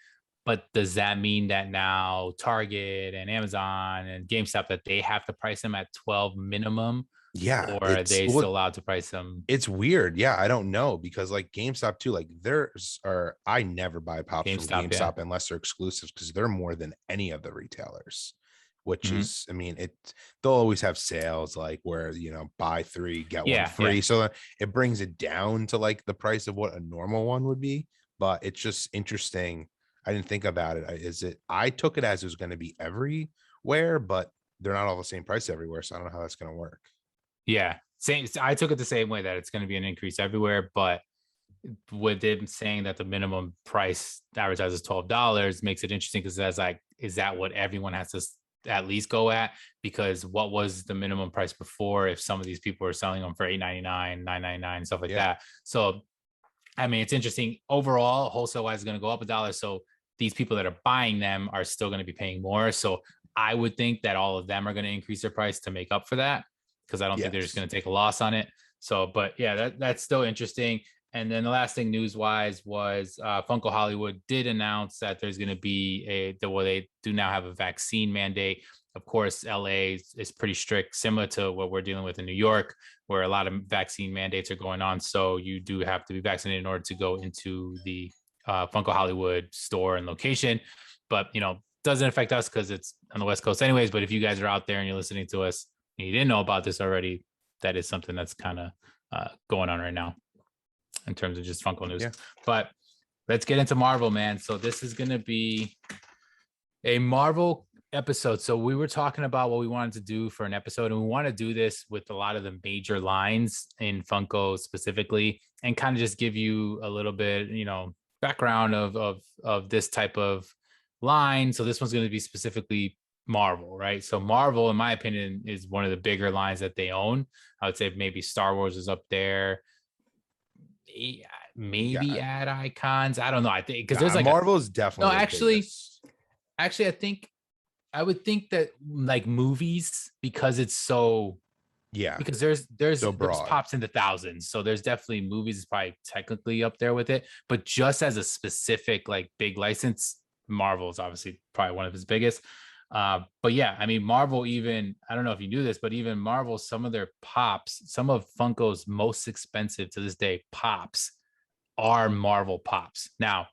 [SPEAKER 1] But does that mean that now Target and Amazon and GameStop, that they have to price them at 12 minimum?
[SPEAKER 2] Yeah,
[SPEAKER 1] Or are they still allowed to price them?
[SPEAKER 2] It's weird. Yeah, I don't know, because like GameStop too, like I never buy pops from GameStop unless they're exclusives, because they're more than any of the retailers, which is, I mean, they'll always have sales like where, buy 3 get 1 free. Yeah. So it brings it down to like the price of what a normal one would be. But it's just interesting. I didn't think about it. I took it as it was going to be everywhere, but they're not all the same price everywhere. So I don't know how that's going to work.
[SPEAKER 1] Yeah, same. I took it the same way, that it's going to be an increase everywhere, but with them saying that the minimum price advertised is $12 makes it interesting, because that's like, is that what everyone has to at least go at? Because what was the minimum price before, if some of these people are selling them for $8.99, $9.99, stuff like that? So, I mean, it's interesting. Overall, wholesale wise is going to go up $1. So these people that are buying them are still going to be paying more. So I would think that all of them are going to increase their price to make up for that, because I don't think they're just going to take a loss on it. So, but yeah, that's still interesting. And then the last thing news wise was Funko Hollywood did announce that there's going to be they do now have a vaccine mandate. Of course, LA is pretty strict, similar to what we're dealing with in New York, where a lot of vaccine mandates are going on. So you do have to be vaccinated in order to go into the Funko Hollywood store and location. But, doesn't affect us because it's on the West Coast anyways. But if you guys are out there and you're listening to us, you didn't know about this already, that is something that's kind of going on right now in terms of just Funko news. But let's get into Marvel, man. So this is going to be a Marvel episode. So we were talking about what we wanted to do for an episode, and we want to do this with a lot of the major lines in Funko specifically, and kind of just give you a little bit, background of this type of line. So this one's going to be specifically Marvel, right? So Marvel, in my opinion, is one of the bigger lines that they own. I would say maybe Star Wars is up there. Maybe Ad Icons. I don't know. I think because there's like
[SPEAKER 2] Marvel's definitely
[SPEAKER 1] actually, I would think that like movies, because it's so because there's pops in the thousands, so there's definitely movies is probably technically up there with it, but just as a specific like big license, Marvel is obviously probably one of his biggest. But yeah, I mean, Marvel, even, I don't know if you knew this, but even Marvel, some of their pops, some of Funko's most expensive to this day pops are Marvel pops. Now,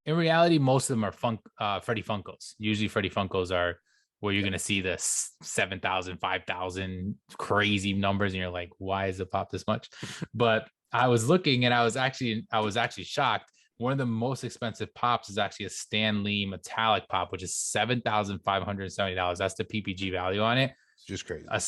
[SPEAKER 1] in reality, most of them are Freddy Funkos. Usually Freddy Funkos are where you're going to see the 7,000, 5,000 crazy numbers. And you're like, why is the pop this much? But I was looking and I was actually shocked. One of the most expensive pops is actually a Stan Lee metallic pop, which is $7,570. That's the PPG value on it.
[SPEAKER 2] It's just crazy.
[SPEAKER 1] A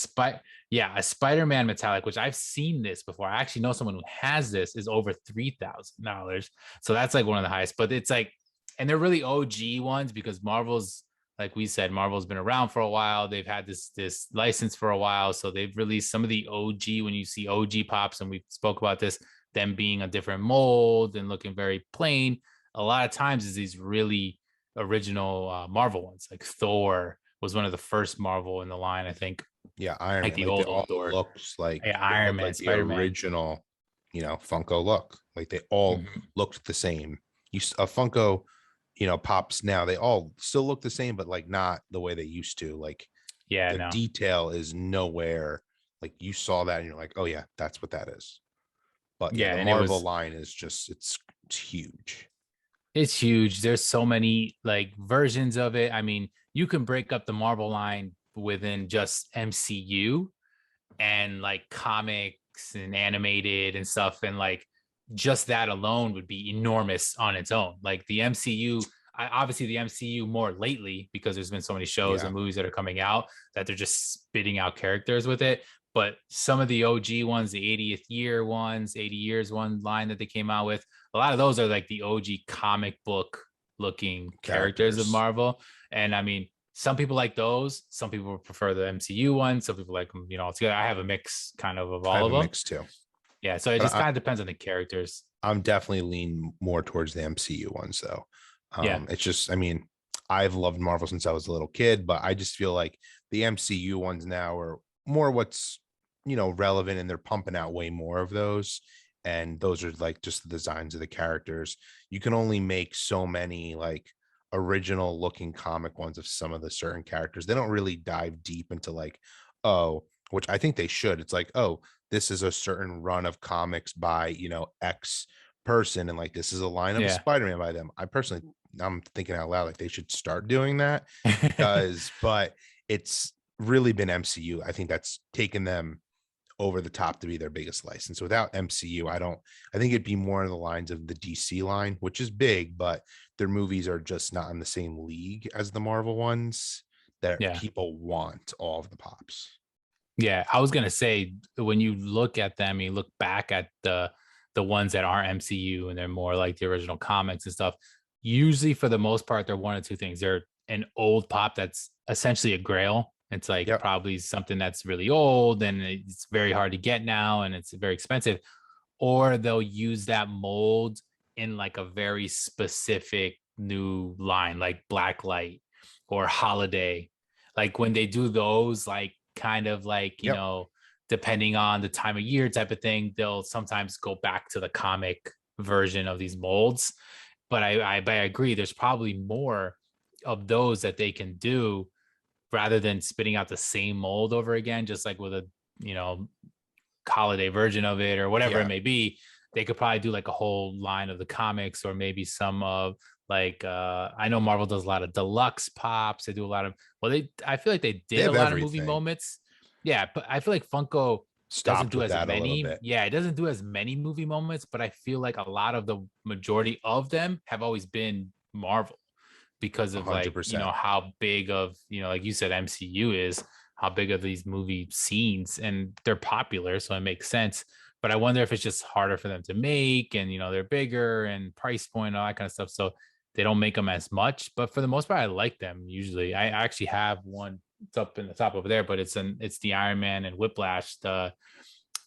[SPEAKER 1] Spider-Man metallic, which I've seen this before. I actually know someone who has this, is over $3,000. So that's like one of the highest. But it's like, and they're really OG ones, because Marvel's, like we said, Marvel's been around for a while. They've had this license for a while. So they've released some of the OG, when you see OG pops, and we spoke about this, them being a different mold and looking very plain, a lot of times is these really original Marvel ones. Like Thor was one of the first Marvel in the line, I think.
[SPEAKER 2] Yeah, Iron
[SPEAKER 1] like
[SPEAKER 2] Man.
[SPEAKER 1] The
[SPEAKER 2] like
[SPEAKER 1] old
[SPEAKER 2] Thor looks like
[SPEAKER 1] Iron Man,
[SPEAKER 2] like
[SPEAKER 1] Spider-Man,
[SPEAKER 2] the original, Funko look. Like they all looked the same. A Funko, pops now, they all still look the same, but like not the way they used to. Like
[SPEAKER 1] Yeah,
[SPEAKER 2] The
[SPEAKER 1] no.
[SPEAKER 2] detail is nowhere. Like you saw that and you're like, oh yeah, that's what that is. But yeah,
[SPEAKER 1] Yeah,
[SPEAKER 2] the
[SPEAKER 1] and it
[SPEAKER 2] Marvel
[SPEAKER 1] was
[SPEAKER 2] line is just it's huge.
[SPEAKER 1] it's huge. There's so many like versions of it. I mean, you can break up the Marvel line within just MCU and like comics and animated and stuff, and like just that alone would be enormous on its own. Like the MCU, obviously the MCU more lately because there's been so many shows
[SPEAKER 2] Yeah,
[SPEAKER 1] and movies that are coming out that they're just spitting out characters with it. But some of the OG ones, the 80th year ones, 80 years one line that they came out with, a lot of those are like the OG comic book looking characters of
[SPEAKER 2] characters.
[SPEAKER 1] Marvel. And I mean, some people like those. Some people prefer the MCU one. Some people like them, all together. I have a mix kind of
[SPEAKER 2] I
[SPEAKER 1] all
[SPEAKER 2] have
[SPEAKER 1] of
[SPEAKER 2] a
[SPEAKER 1] them.
[SPEAKER 2] mix too,
[SPEAKER 1] Yeah. So it
[SPEAKER 2] but
[SPEAKER 1] just kind of depends on the characters.
[SPEAKER 2] I'm definitely lean more towards the MCU ones though.
[SPEAKER 1] Yeah.
[SPEAKER 2] It's just, I mean, I've loved Marvel since I was a little kid, but I just feel like the MCU ones now are more what's relevant, and they're pumping out way more of those. And those are like just the designs of the characters. You can only make so many like original looking comic ones of some of the certain characters. They don't really dive deep into like, oh, which I think they should. It's like, oh, this is a certain run of comics by, X person, and like this is a line of a
[SPEAKER 1] Yeah.
[SPEAKER 2] Spider-Man by them. I'm thinking out loud like they should start doing that because, but it's really been MCU. I think that's taken them over the top to be their biggest license. Without MCU, I think it'd be more in the lines of the DC line, which is big, but their movies are just not in the same league as the Marvel ones that
[SPEAKER 1] Yeah.
[SPEAKER 2] people want all of the pops.
[SPEAKER 1] Yeah. I was gonna say when you look at them, you look back at the ones that aren't MCU and they're more like the original comics and stuff. Usually, for the most part, they're one of two things. They're an old pop that's essentially a grail. It's like
[SPEAKER 2] Yep.
[SPEAKER 1] probably something that's really old and it's very hard to get now and it's very expensive. Or they'll use that mold in like a very specific new line, like Blacklight or Holiday. Like when they do those, like kind of like,
[SPEAKER 2] Yep.
[SPEAKER 1] depending on the time of year type of thing, they'll sometimes go back to the comic version of these molds. But I agree, there's probably more of those that they can do rather than spitting out the same mold over again, just like with a, you know, holiday version of it or whatever it
[SPEAKER 2] Yeah.
[SPEAKER 1] may be. They could probably do like a whole line of the comics or maybe some of like I know Marvel does a lot of deluxe pops. They do a lot of I feel like they
[SPEAKER 2] They
[SPEAKER 1] did a
[SPEAKER 2] have
[SPEAKER 1] lot of movie
[SPEAKER 2] everything.
[SPEAKER 1] moments. Yeah, but I feel like Funko doesn't
[SPEAKER 2] Stopped
[SPEAKER 1] do
[SPEAKER 2] with
[SPEAKER 1] as
[SPEAKER 2] that a little
[SPEAKER 1] many.
[SPEAKER 2] bit.
[SPEAKER 1] Yeah, it doesn't do as many movie moments, but I feel like a lot of the majority of them have always been Marvel because of like,
[SPEAKER 2] 100%.
[SPEAKER 1] how big of, like you said, MCU is, how big of these movie scenes, and they're popular, so it makes sense. But I wonder if it's just harder for them to make, and they're bigger and price point, all that kind of stuff. So they don't make them as much. But for the most part, I like them usually. I actually have one. It's up in the top over there, but it's the Iron Man and Whiplash, the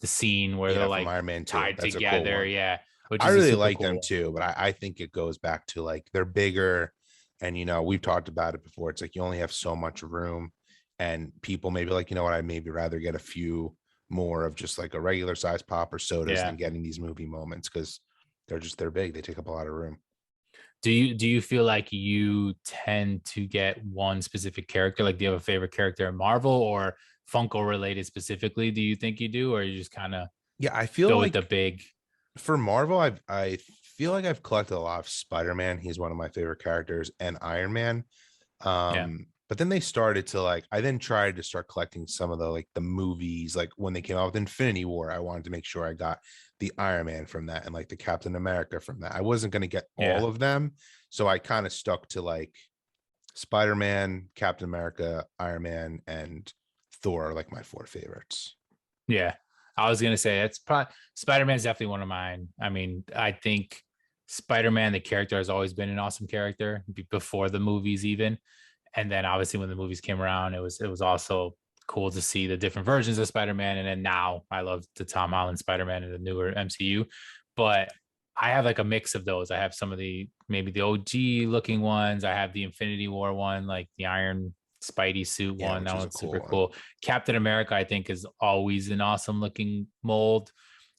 [SPEAKER 1] scene where they're
[SPEAKER 2] Yeah, from
[SPEAKER 1] like
[SPEAKER 2] Iron Man 2.
[SPEAKER 1] tied
[SPEAKER 2] That's a cool
[SPEAKER 1] together.
[SPEAKER 2] one.
[SPEAKER 1] Yeah, which
[SPEAKER 2] I
[SPEAKER 1] is a
[SPEAKER 2] really
[SPEAKER 1] super
[SPEAKER 2] like them
[SPEAKER 1] cool.
[SPEAKER 2] too, but I think it goes back to like they're bigger, and we've talked about it before. It's like you only have so much room, and people maybe like, what, I maybe rather get a few more of just like a regular size pop or sodas
[SPEAKER 1] Yeah.
[SPEAKER 2] than getting these movie moments because they're big. They take up a lot of room.
[SPEAKER 1] Do you feel like you tend to get one specific character? Like, do you have a favorite character in Marvel or Funko related specifically? Do you think you do, or you just kind of
[SPEAKER 2] Yeah, I feel
[SPEAKER 1] go with the
[SPEAKER 2] like
[SPEAKER 1] big?
[SPEAKER 2] for Marvel, I feel like I've collected a lot of Spider-Man. He's one of my favorite characters, and Iron Man.
[SPEAKER 1] Yeah,
[SPEAKER 2] But then they started to like, I then tried to start collecting some of the movies, like when they came out with Infinity War. I wanted to make sure I got the Iron Man from that and like the Captain America from that. I wasn't going to get all
[SPEAKER 1] yeah,
[SPEAKER 2] of them, so I kind of stuck to like Spider-Man, Captain America, Iron Man, and Thor are like my four favorites.
[SPEAKER 1] yeah. I was gonna say it's probably Spider Man's definitely one of mine. I mean, I think Spider Man, the character, has always been an awesome character before the movies even. And then obviously when the movies came around, it was also cool to see the different versions of Spider-Man. And then now I love the Tom Holland Spider-Man in the newer MCU. But I have like a mix of those. I have some of the maybe the OG looking ones. I have the Infinity War one, like the Iron Spidey suit
[SPEAKER 2] Yeah,
[SPEAKER 1] one.
[SPEAKER 2] which
[SPEAKER 1] That
[SPEAKER 2] is a
[SPEAKER 1] one's
[SPEAKER 2] cool
[SPEAKER 1] super
[SPEAKER 2] one.
[SPEAKER 1] cool. Captain America, I think, is always an awesome looking mold.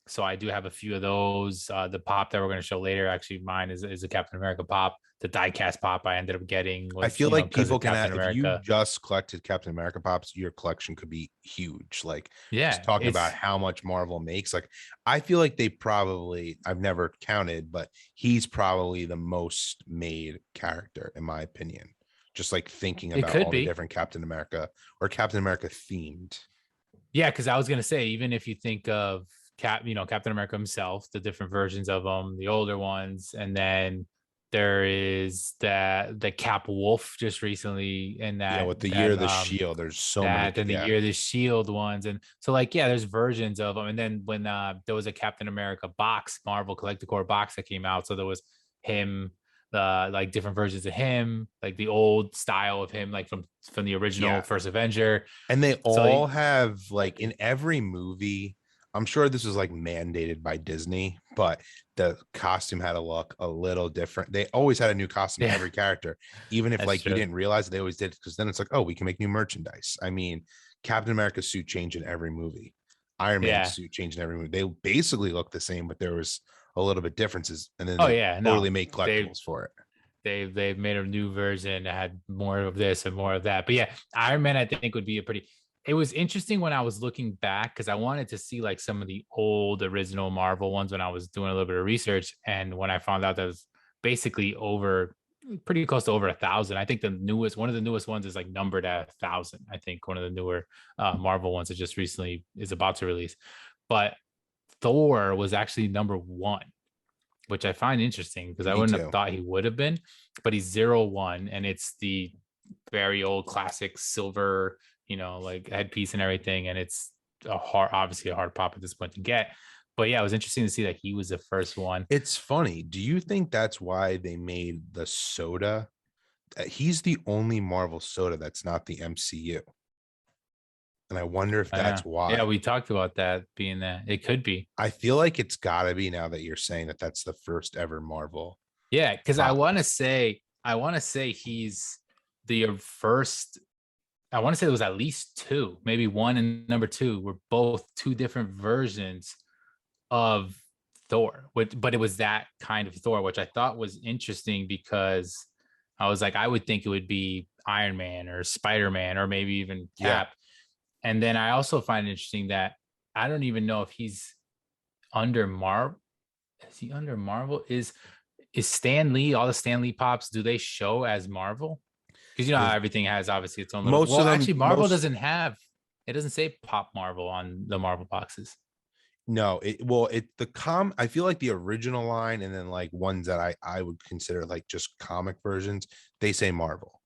[SPEAKER 1] So I do have a few of those. The pop that we're going to show later, actually, mine is a Captain America pop. The diecast pop I ended up getting
[SPEAKER 2] I
[SPEAKER 1] was,
[SPEAKER 2] feel like
[SPEAKER 1] because
[SPEAKER 2] people
[SPEAKER 1] of
[SPEAKER 2] can
[SPEAKER 1] Captain
[SPEAKER 2] if you
[SPEAKER 1] America.
[SPEAKER 2] just collected Captain America pops, your collection could be huge. Like just
[SPEAKER 1] Yeah,
[SPEAKER 2] talking about
[SPEAKER 1] it's
[SPEAKER 2] how much Marvel makes. Like I feel like they probably, I've never counted, but he's probably the most made character in my opinion. Just like thinking
[SPEAKER 1] it
[SPEAKER 2] about
[SPEAKER 1] could
[SPEAKER 2] all the
[SPEAKER 1] be.
[SPEAKER 2] different Captain America or Captain America themed.
[SPEAKER 1] Yeah, because I was gonna say, even if you think of Captain America himself, the different versions of them, the older ones, and then there is the Cap Wolf just recently, and
[SPEAKER 2] Yeah,
[SPEAKER 1] that
[SPEAKER 2] with the year
[SPEAKER 1] that
[SPEAKER 2] of the shield, there's so many.
[SPEAKER 1] that then the
[SPEAKER 2] Yeah.
[SPEAKER 1] Year of the Shield ones, and so like yeah, there's versions of them, and then when there was a Captain America box, Marvel Collector box that came out, so there was him, like different versions of him, like the old style of him, like from the original
[SPEAKER 2] Yeah.
[SPEAKER 1] First Avenger.
[SPEAKER 2] And they
[SPEAKER 1] So
[SPEAKER 2] all have like in every movie, I'm sure this was like mandated by Disney, but the costume had to look a little different. They always had a new costume,
[SPEAKER 1] yeah,
[SPEAKER 2] every character, even if
[SPEAKER 1] that's
[SPEAKER 2] like you
[SPEAKER 1] true.
[SPEAKER 2] didn't realize it, they always did because then it's like, oh, we can make new merchandise. I mean, Captain America's suit changed in every movie. Iron Man's
[SPEAKER 1] Yeah.
[SPEAKER 2] suit changed in every movie. They basically look the same, but there was a little bit differences, and then
[SPEAKER 1] Oh
[SPEAKER 2] they
[SPEAKER 1] yeah.
[SPEAKER 2] totally
[SPEAKER 1] No,
[SPEAKER 2] made
[SPEAKER 1] they
[SPEAKER 2] collectibles for it.
[SPEAKER 1] they've made a new version that had more of this and more of that. But yeah, Iron Man I think would be a pretty. It was interesting when I was looking back because I wanted to see like some of the old original Marvel ones when I was doing a little bit of research, and when I found out that was basically over pretty close to over 1,000. I think one of the newest ones is like numbered at 1,000. I think one of the newer Marvel ones that just recently is about to release. But Thor was actually number one, which I find interesting because I
[SPEAKER 2] Me
[SPEAKER 1] wouldn't have
[SPEAKER 2] too.
[SPEAKER 1] thought he would have been, but he's 0-1, and it's the very old classic silver, like headpiece and everything. And it's obviously a hard pop at this point to get. But yeah, it was interesting to see that he was the first one.
[SPEAKER 2] It's funny. Do you think that's why they made the soda? He's the only Marvel soda that's not the MCU. And I wonder if that's
[SPEAKER 1] Yeah,
[SPEAKER 2] why.
[SPEAKER 1] we talked about that being that it could be.
[SPEAKER 2] I feel like it's got to be now that you're saying that that's the first ever Marvel
[SPEAKER 1] Yeah, because I
[SPEAKER 2] pop.
[SPEAKER 1] want to say, he's the first. I want to say there was at least two, maybe one and number two were both two different versions of Thor, but it was that kind of Thor, which I thought was interesting because I was like, I would think it would be Iron Man or Spider Man or maybe even
[SPEAKER 2] Yeah.
[SPEAKER 1] Cap. And then I also find it interesting that I don't even know if he's under Marvel. Is he under Marvel? Is Stan Lee, all the Stan Lee pops, do they show as Marvel? Because how
[SPEAKER 2] The
[SPEAKER 1] everything has obviously its own little.
[SPEAKER 2] most of
[SPEAKER 1] Well,
[SPEAKER 2] them
[SPEAKER 1] actually, Marvel
[SPEAKER 2] most
[SPEAKER 1] doesn't have. It doesn't say Pop Marvel on the Marvel boxes.
[SPEAKER 2] no, I feel like the original line and then like ones that I would consider like just comic versions, they say Marvel.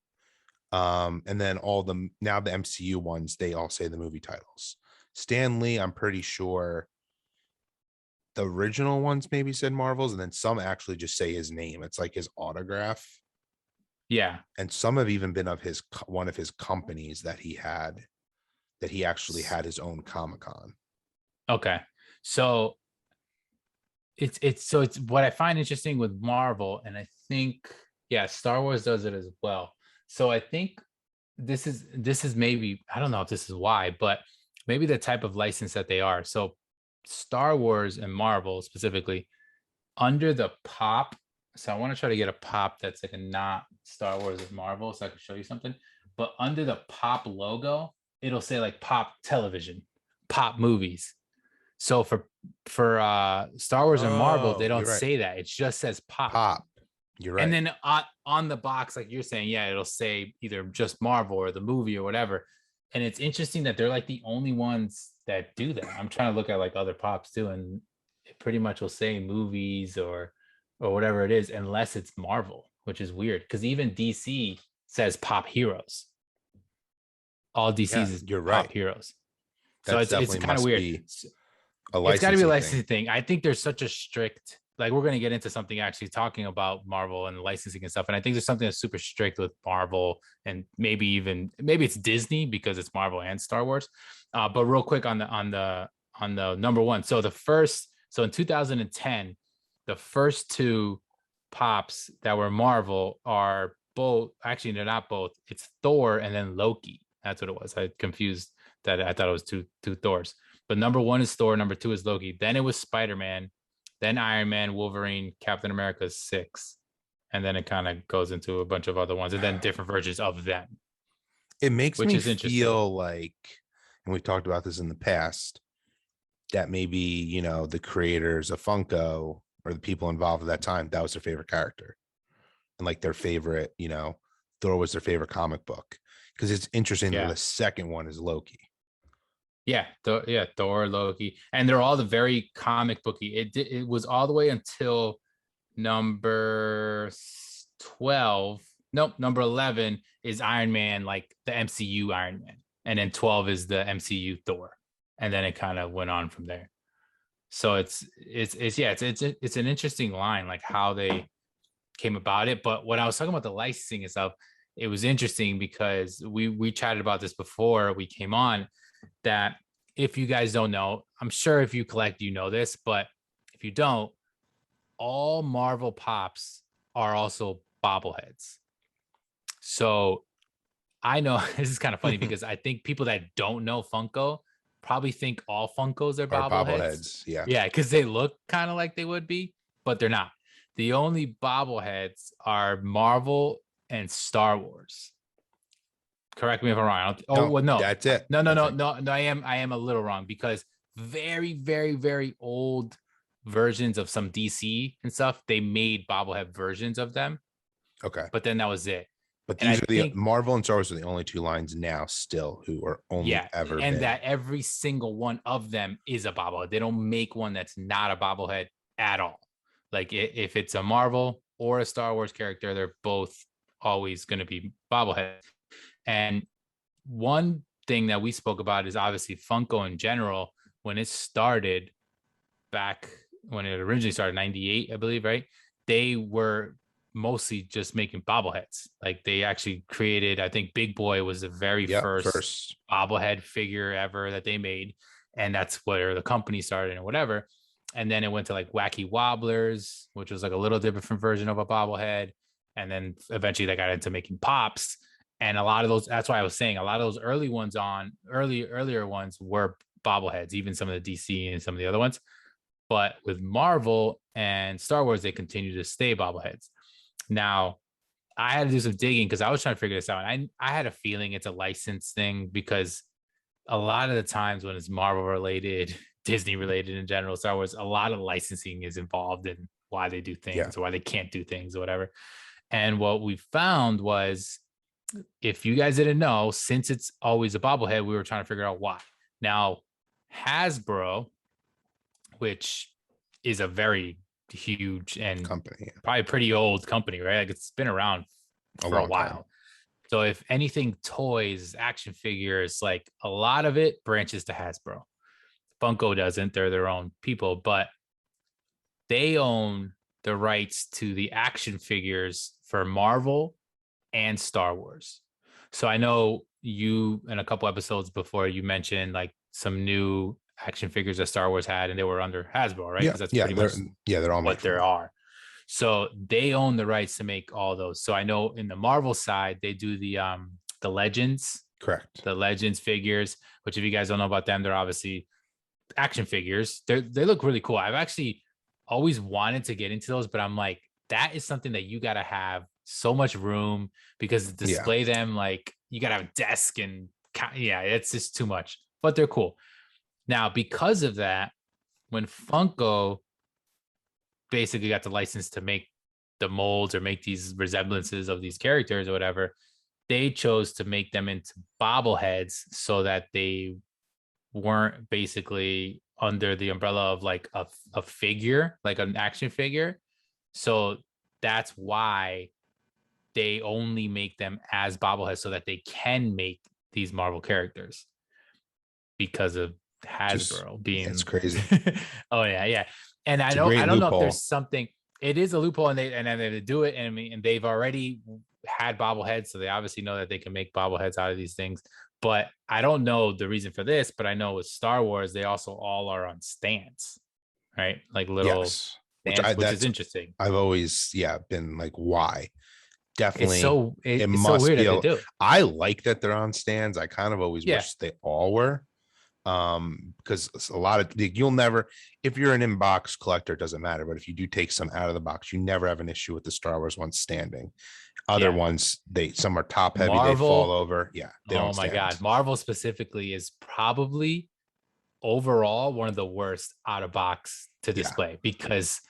[SPEAKER 2] And then all the now the MCU ones, they all say the movie titles. Stan Lee, I'm pretty sure the original ones maybe said Marvels, and then some actually just say his name. It's like his autograph,
[SPEAKER 1] Yeah.
[SPEAKER 2] and some have even been of his one of his companies that he had, that he actually had his own Comic Con.
[SPEAKER 1] Okay. So it's what I find interesting with Marvel, and I think yeah, Star Wars does it as well. So I think this is maybe, I don't know if this is why, but maybe the type of license that they are. So Star Wars and Marvel specifically under the pop. So I want to try to get a pop that's like a not Star Wars and Marvel, so I can show you something. But under the pop logo, it'll say like pop television, pop movies. So for Star Wars and Marvel, they
[SPEAKER 2] Oh,
[SPEAKER 1] don't
[SPEAKER 2] you're right.
[SPEAKER 1] say that. It just says pop.
[SPEAKER 2] Pop. You're
[SPEAKER 1] And
[SPEAKER 2] right.
[SPEAKER 1] then on the box, like you're saying, yeah, it'll say either just Marvel or the movie or whatever. And it's interesting that they're like the only ones that do that. I'm trying to look at like other pops too, and it pretty much will say movies or whatever it is, unless it's Marvel, which is weird because even DC says pop heroes. All
[SPEAKER 2] Yeah,
[SPEAKER 1] DC's is
[SPEAKER 2] you're
[SPEAKER 1] pop
[SPEAKER 2] right.
[SPEAKER 1] heroes. So
[SPEAKER 2] That's
[SPEAKER 1] it's
[SPEAKER 2] definitely
[SPEAKER 1] kind of
[SPEAKER 2] must
[SPEAKER 1] weird.
[SPEAKER 2] be a
[SPEAKER 1] It's got to be a
[SPEAKER 2] licensing thing.
[SPEAKER 1] licensing thing. I think there's such a strict, like we're going to get into something actually talking about Marvel and licensing and stuff. And I think there's something that's super strict with Marvel and maybe it's Disney because it's Marvel and Star Wars. But real quick on the number one. So in 2010, the first two pops that were Marvel are both, actually they're not both. It's Thor and then Loki. That's what it was. I confused that. I thought it was two Thors. But number one is Thor, number two is Loki. Then it was Spider-Man, then Iron Man, Wolverine, Captain America 6. And then it kind of goes into a bunch of other ones and then different versions of them.
[SPEAKER 2] It makes
[SPEAKER 1] which
[SPEAKER 2] me
[SPEAKER 1] is interesting.
[SPEAKER 2] feel like, and we've talked about this in the past, that maybe, you know, the creators of Funko or the people involved at that time, that was their favorite character. And like their favorite, you know, Thor was their favorite comic book. Because it's interesting that
[SPEAKER 1] Yeah.
[SPEAKER 2] the second one is Loki.
[SPEAKER 1] Yeah, Thor, Loki, and they're all the very comic booky. It was all the way until number 12. Nope, number 11 is Iron Man, like the MCU Iron Man, and then 12 is the MCU Thor, and then it kind of went on from there. So it's an interesting line, like how they came about it. But when I was talking about the licensing and stuff, it was interesting because we chatted about this before we came on, that if you guys don't know, I'm sure if you collect, you know this, but if you don't, all Marvel Pops are also bobbleheads. So I know this is kind of funny because I think people that don't know Funko probably think all Funkos are
[SPEAKER 2] Or
[SPEAKER 1] bobbleheads.
[SPEAKER 2] bobbleheads. Yeah.
[SPEAKER 1] Yeah, because they look kind of like they would be, but they're not. The only bobbleheads are Marvel and Star Wars. Correct me if I'm wrong.
[SPEAKER 2] No,
[SPEAKER 1] Well, no,
[SPEAKER 2] that's it.
[SPEAKER 1] no, no,
[SPEAKER 2] I
[SPEAKER 1] no,
[SPEAKER 2] think.
[SPEAKER 1] no. I am a little wrong because very, very, very old versions of some DC and stuff, they made bobblehead versions of them,
[SPEAKER 2] Okay.
[SPEAKER 1] but then that was it.
[SPEAKER 2] But
[SPEAKER 1] And I
[SPEAKER 2] these are the
[SPEAKER 1] think,
[SPEAKER 2] Marvel and Star Wars are the only two lines now still who are only
[SPEAKER 1] yeah,
[SPEAKER 2] ever
[SPEAKER 1] and
[SPEAKER 2] been.
[SPEAKER 1] that every single one of them is a bobblehead. They don't make one that's not a bobblehead at all. Like if it's a Marvel or a Star Wars character, they're both always going to be bobbleheads. And one thing that we spoke about is obviously Funko in general. When it started back when it originally started, 98, I believe, right? They were mostly just making bobbleheads. Like they actually created, I think Big Boy was the very first bobblehead figure ever that they made. And that's where the company started and whatever. And then it went to like Wacky Wobblers, which was like a little different version of a bobblehead. And then eventually they got into making pops. And a lot of those, that's why I was saying a lot of those earlier ones were bobbleheads, even some of the DC and some of the other ones. But with Marvel and Star Wars, they continue to stay bobbleheads. Now, I had to do some digging because I was trying to figure this out. And I had a feeling it's a license thing because a lot of the times when it's Marvel related, Disney related in general, Star Wars, a lot of licensing is involved in why they do things or why they can't do things or whatever. And what we found was, if you guys didn't know, since it's always a bobblehead, we were trying to figure out why. Now, Hasbro, which is a very huge and
[SPEAKER 2] company,
[SPEAKER 1] probably pretty old company, right? Like it's been around for a while. Time. So if anything, toys, action figures, like a lot of it branches to Hasbro. Funko doesn't, they're their own people, but they own the rights to the action figures for Marvel and Star Wars. So I know you in a couple episodes before you mentioned like some new action figures that Star Wars had and they were under Hasbro, right? Because that's pretty much
[SPEAKER 2] they're all
[SPEAKER 1] what there are. So they own the rights to make all those. So I know in the Marvel side, they do the Legends.
[SPEAKER 2] Correct.
[SPEAKER 1] The Legends figures, which if you guys don't know about them, they're obviously action figures. They look really cool. I've actually always wanted to get into those, but I'm like, that is something that you got to have so much room because to display them, like you got to have a desk and it's just too much, but they're cool. Now, because of that, when Funko basically got the license to make the molds or make these resemblances of these characters or whatever, they chose to make them into bobbleheads so that they weren't basically under the umbrella of like a figure, like an action figure. So that's why they only make them as bobbleheads so that they can make these Marvel characters because of Hasbro being.
[SPEAKER 2] That's crazy.
[SPEAKER 1] Oh yeah. And I don't know if there's something. It is a loophole, and they do it, and they've already had bobbleheads, so they obviously know that they can make bobbleheads out of these things. But I don't know the reason for this, but I know with Star Wars, they also all are on stands, right? Like little stands, which is interesting.
[SPEAKER 2] I've always been like, why? Definitely,
[SPEAKER 1] it's so weird that they do.
[SPEAKER 2] I like that they're on stands. I kind of always wish they all were, Because a lot of you'll never, if you're an in-box collector, it doesn't matter, but if you do take some out of the box, you never have an issue with the Star Wars ones standing. Other
[SPEAKER 1] Yeah.
[SPEAKER 2] ones, some are top heavy, they fall
[SPEAKER 1] Marvel.
[SPEAKER 2] over. Yeah, they
[SPEAKER 1] Oh
[SPEAKER 2] don't
[SPEAKER 1] my
[SPEAKER 2] stand.
[SPEAKER 1] God. Marvel specifically is probably overall one of the worst out of box to
[SPEAKER 2] Yeah.
[SPEAKER 1] display because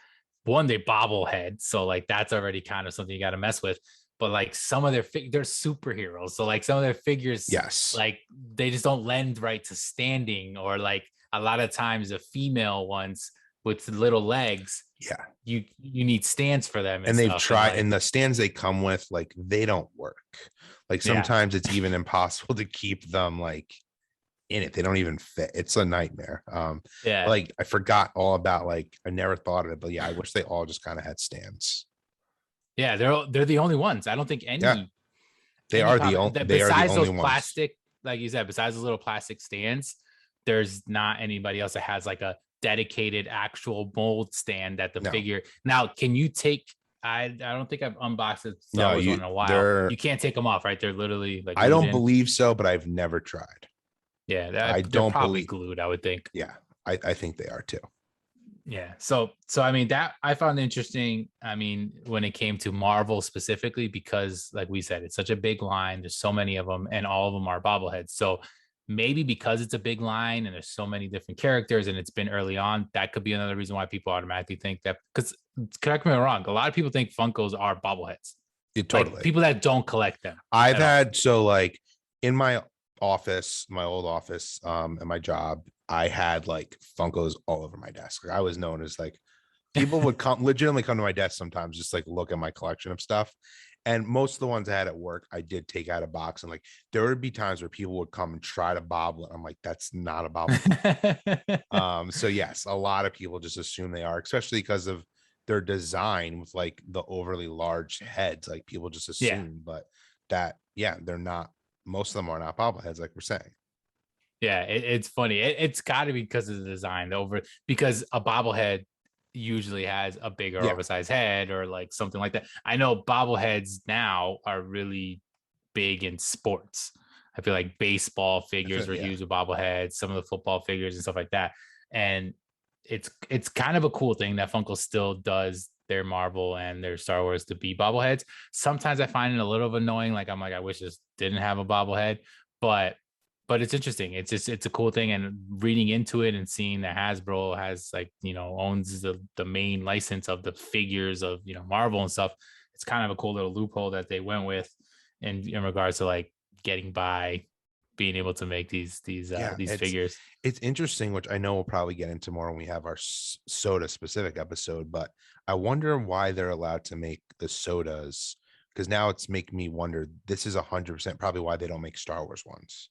[SPEAKER 1] one, they bobblehead. So like that's already kind of something you got to mess with. But like some of their they're superheroes. So like some of their figures,
[SPEAKER 2] Yes.
[SPEAKER 1] like they just don't lend right to standing, or like a lot of times the female ones with little legs,
[SPEAKER 2] Yeah.
[SPEAKER 1] you need stands for them and
[SPEAKER 2] And they've
[SPEAKER 1] stuff. And
[SPEAKER 2] tried,
[SPEAKER 1] like,
[SPEAKER 2] and the stands they come with, like they don't work. Like
[SPEAKER 1] yeah.
[SPEAKER 2] sometimes it's even impossible to keep them like in it. They don't even fit. It's a nightmare.
[SPEAKER 1] Yeah.
[SPEAKER 2] Like I forgot all about, like I never thought of it, but yeah, I wish they all just kind of had stands.
[SPEAKER 1] Yeah, they're the only ones. I don't think
[SPEAKER 2] Yeah,
[SPEAKER 1] any pop
[SPEAKER 2] they are the
[SPEAKER 1] besides
[SPEAKER 2] only
[SPEAKER 1] those
[SPEAKER 2] ones.
[SPEAKER 1] plastic, like you said, besides the little plastic stands, there's not anybody else that has like a dedicated actual mold stand that the
[SPEAKER 2] No,
[SPEAKER 1] figure. Now, can you take? I don't think I've unboxed a Star
[SPEAKER 2] no,
[SPEAKER 1] Wars one in a while.
[SPEAKER 2] they're,
[SPEAKER 1] You can't take them off, right? They're literally like
[SPEAKER 2] I
[SPEAKER 1] glued
[SPEAKER 2] don't
[SPEAKER 1] in.
[SPEAKER 2] believe so, but I've never tried.
[SPEAKER 1] Yeah,
[SPEAKER 2] I
[SPEAKER 1] they're
[SPEAKER 2] don't
[SPEAKER 1] probably
[SPEAKER 2] believe,
[SPEAKER 1] glued, I would think.
[SPEAKER 2] yeah, I think they are too.
[SPEAKER 1] Yeah. So I mean that I found interesting. I mean, when it came to Marvel specifically, because like we said, it's such a big line. There's so many of them, and all of them are bobbleheads. So maybe because it's a big line and there's so many different characters and it's been early on, that could be another reason why people automatically think that. Because correct me if I'm wrong, a lot of people think Funkos are bobbleheads. Like
[SPEAKER 2] Totally.
[SPEAKER 1] people that don't collect them
[SPEAKER 2] I've
[SPEAKER 1] at all.
[SPEAKER 2] had, so like in my office, my old office, at my job, I had like Funkos all over my desk. Like I was known as like, people would come legitimately come to my desk sometimes, just like look at my collection of stuff. And most of the ones I had at work, I did take out a box, and like there would be times where people would come and try to bobble it. I'm like, that's not a bobble. So yes, a lot of people just assume they are, especially because of their design with like the overly large heads. Like people just
[SPEAKER 1] Yeah.
[SPEAKER 2] assume, but that, yeah, they're not. Most of them are not bobbleheads, like we're saying.
[SPEAKER 1] Yeah, it's funny. It's got to be because of the design, because a bobblehead usually has a bigger
[SPEAKER 2] Yeah,
[SPEAKER 1] oversized head or like something like that. I know bobbleheads now are really big in sports. I feel like baseball
[SPEAKER 2] I feel,
[SPEAKER 1] figures were
[SPEAKER 2] yeah,
[SPEAKER 1] huge with bobbleheads, some of the football figures and stuff like that. And it's kind of a cool thing that Funko still does their Marvel and their Star Wars to be bobbleheads. Sometimes I find it a little annoying. Like I'm like, I wish this didn't have a bobblehead, but it's interesting. It's a cool thing. And reading into it and seeing that Hasbro has like, owns the main license of the figures of, Marvel and stuff. It's kind of a cool little loophole that they went with in regards to like getting by, being able to make
[SPEAKER 2] yeah.
[SPEAKER 1] these figures.
[SPEAKER 2] It's interesting, which I know we'll probably get into more when we have our soda specific episode. But I wonder why they're allowed to make the sodas, because now it's making me wonder. This is 100% probably why they don't make Star Wars ones.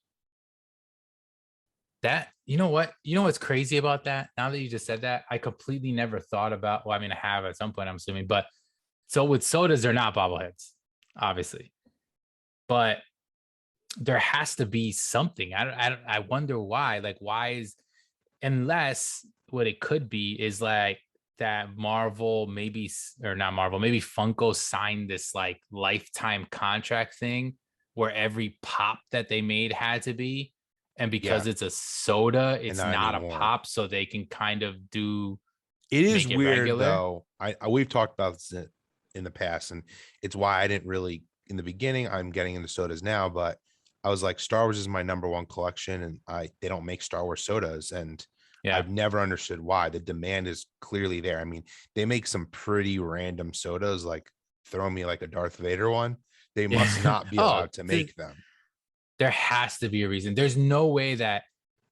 [SPEAKER 1] That what's crazy about that? Now that you just said that, I completely never thought about. Well, I mean, I have at some point, I'm assuming, but so with sodas, they're not bobbleheads, obviously, but there has to be something. I wonder why. Like, why is unless what it could be is like that Marvel maybe or not Marvel, maybe Funko signed this like lifetime contract thing where every pop that they made had to be, and
[SPEAKER 2] Yeah,
[SPEAKER 1] because it's a soda,
[SPEAKER 2] and
[SPEAKER 1] it's
[SPEAKER 2] not
[SPEAKER 1] not a
[SPEAKER 2] anymore.
[SPEAKER 1] pop, so they can kind of
[SPEAKER 2] It is
[SPEAKER 1] make it
[SPEAKER 2] weird
[SPEAKER 1] regular.
[SPEAKER 2] though. I we've talked about this in the past, and it's why I didn't really in the beginning. I'm getting into sodas now, but I was like, Star Wars is my number one collection, and they don't make Star Wars sodas, and
[SPEAKER 1] Yeah.
[SPEAKER 2] I've never understood why. The demand is clearly there. I mean, they make some pretty random sodas, like throw me like a Darth Vader one. They must not be
[SPEAKER 1] Oh,
[SPEAKER 2] allowed to make them.
[SPEAKER 1] there has to be a reason. There's no way that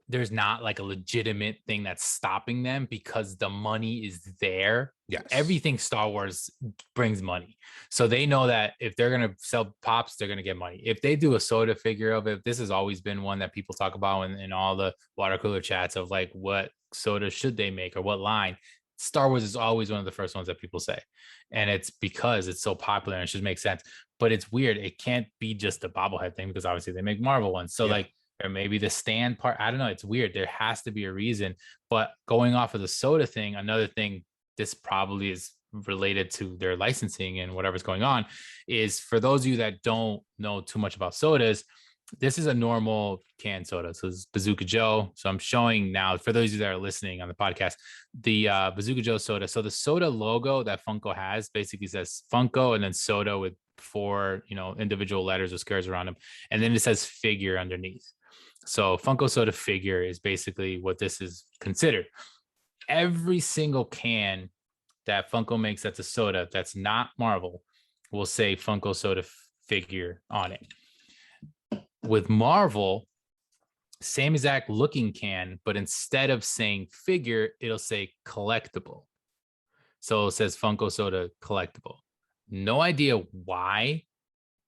[SPEAKER 1] there's not like a legitimate thing that's stopping them, because the money is there.
[SPEAKER 2] Yes.
[SPEAKER 1] Everything Star Wars brings money. So they know that if they're going to sell pops, they're going to get money. If they do a soda figure of it, this has always been one that people talk about in all the water cooler chats of like, what soda should they make or what line? Star Wars is always one of the first ones that people say. And it's because it's so popular and it should make sense. But it's weird. It can't be just a bobblehead thing, because obviously they make Marvel ones. So
[SPEAKER 2] Yeah.
[SPEAKER 1] like, or maybe the stand part. I don't know. It's weird. There has to be a reason. But going off of the soda thing, another thing, this probably is related to their licensing and whatever's going on, is for those of you that don't know too much about sodas, this is a normal canned soda. So it's Bazooka Joe. So I'm showing now for those of you that are listening on the podcast, the Bazooka Joe soda. So the soda logo that Funko has basically says Funko and then soda with 4, individual letters or squares around them. And then it says figure underneath. So Funko soda figure is basically what this is considered. Every single can that Funko makes that's a soda that's not Marvel will say Funko soda figure on it. With Marvel, same exact looking can, but instead of saying figure, it'll say collectible. So it says Funko soda collectible. No idea why,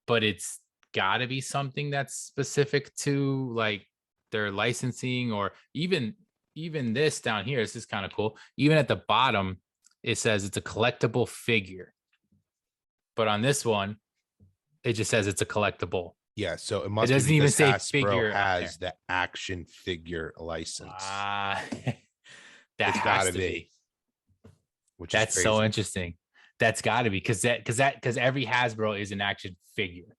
[SPEAKER 1] but it's got to be something that's specific to like their licensing, or even this down here. This is kind of cool. Even at the bottom, it says it's a collectible figure, but on this one, it just says it's a collectible.
[SPEAKER 2] Yeah, so it must.
[SPEAKER 1] It doesn't
[SPEAKER 2] be
[SPEAKER 1] even say
[SPEAKER 2] Hasbro
[SPEAKER 1] figure
[SPEAKER 2] has the action figure license.
[SPEAKER 1] That
[SPEAKER 2] it's
[SPEAKER 1] has to be.
[SPEAKER 2] Which
[SPEAKER 1] that's
[SPEAKER 2] is
[SPEAKER 1] so interesting. That's got to be because every Hasbro is an action figure.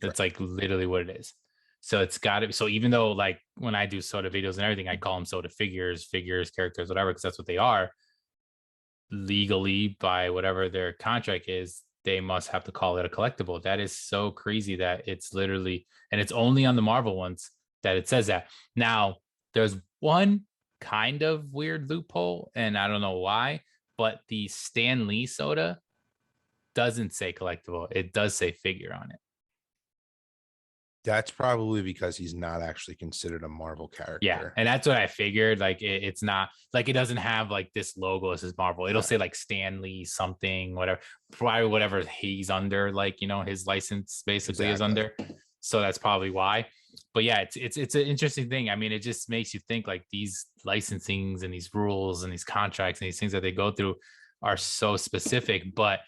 [SPEAKER 1] That's like literally what it is. So it's got to be. So even though like when I do soda videos and everything, I call them soda figures, characters, whatever, because that's what they are. Legally, by whatever their contract is, they must have to call it a collectible. That is so crazy that it's literally, and it's only on the Marvel ones that it says that. Now, there's one kind of weird loophole, and I don't know why, but the Stan Lee soda doesn't say collectible. It does say figure on it.
[SPEAKER 2] That's probably because he's not actually considered a Marvel character.
[SPEAKER 1] Yeah, and that's what I figured. Like it's not like it doesn't have like this logo as his Marvel. It'll say like Stan Lee something, whatever, probably whatever he's under, like his license basically is under. So that's probably why. But yeah, it's an interesting thing. I mean, it just makes you think like these licensings and these rules and these contracts and these things that they go through are so specific, but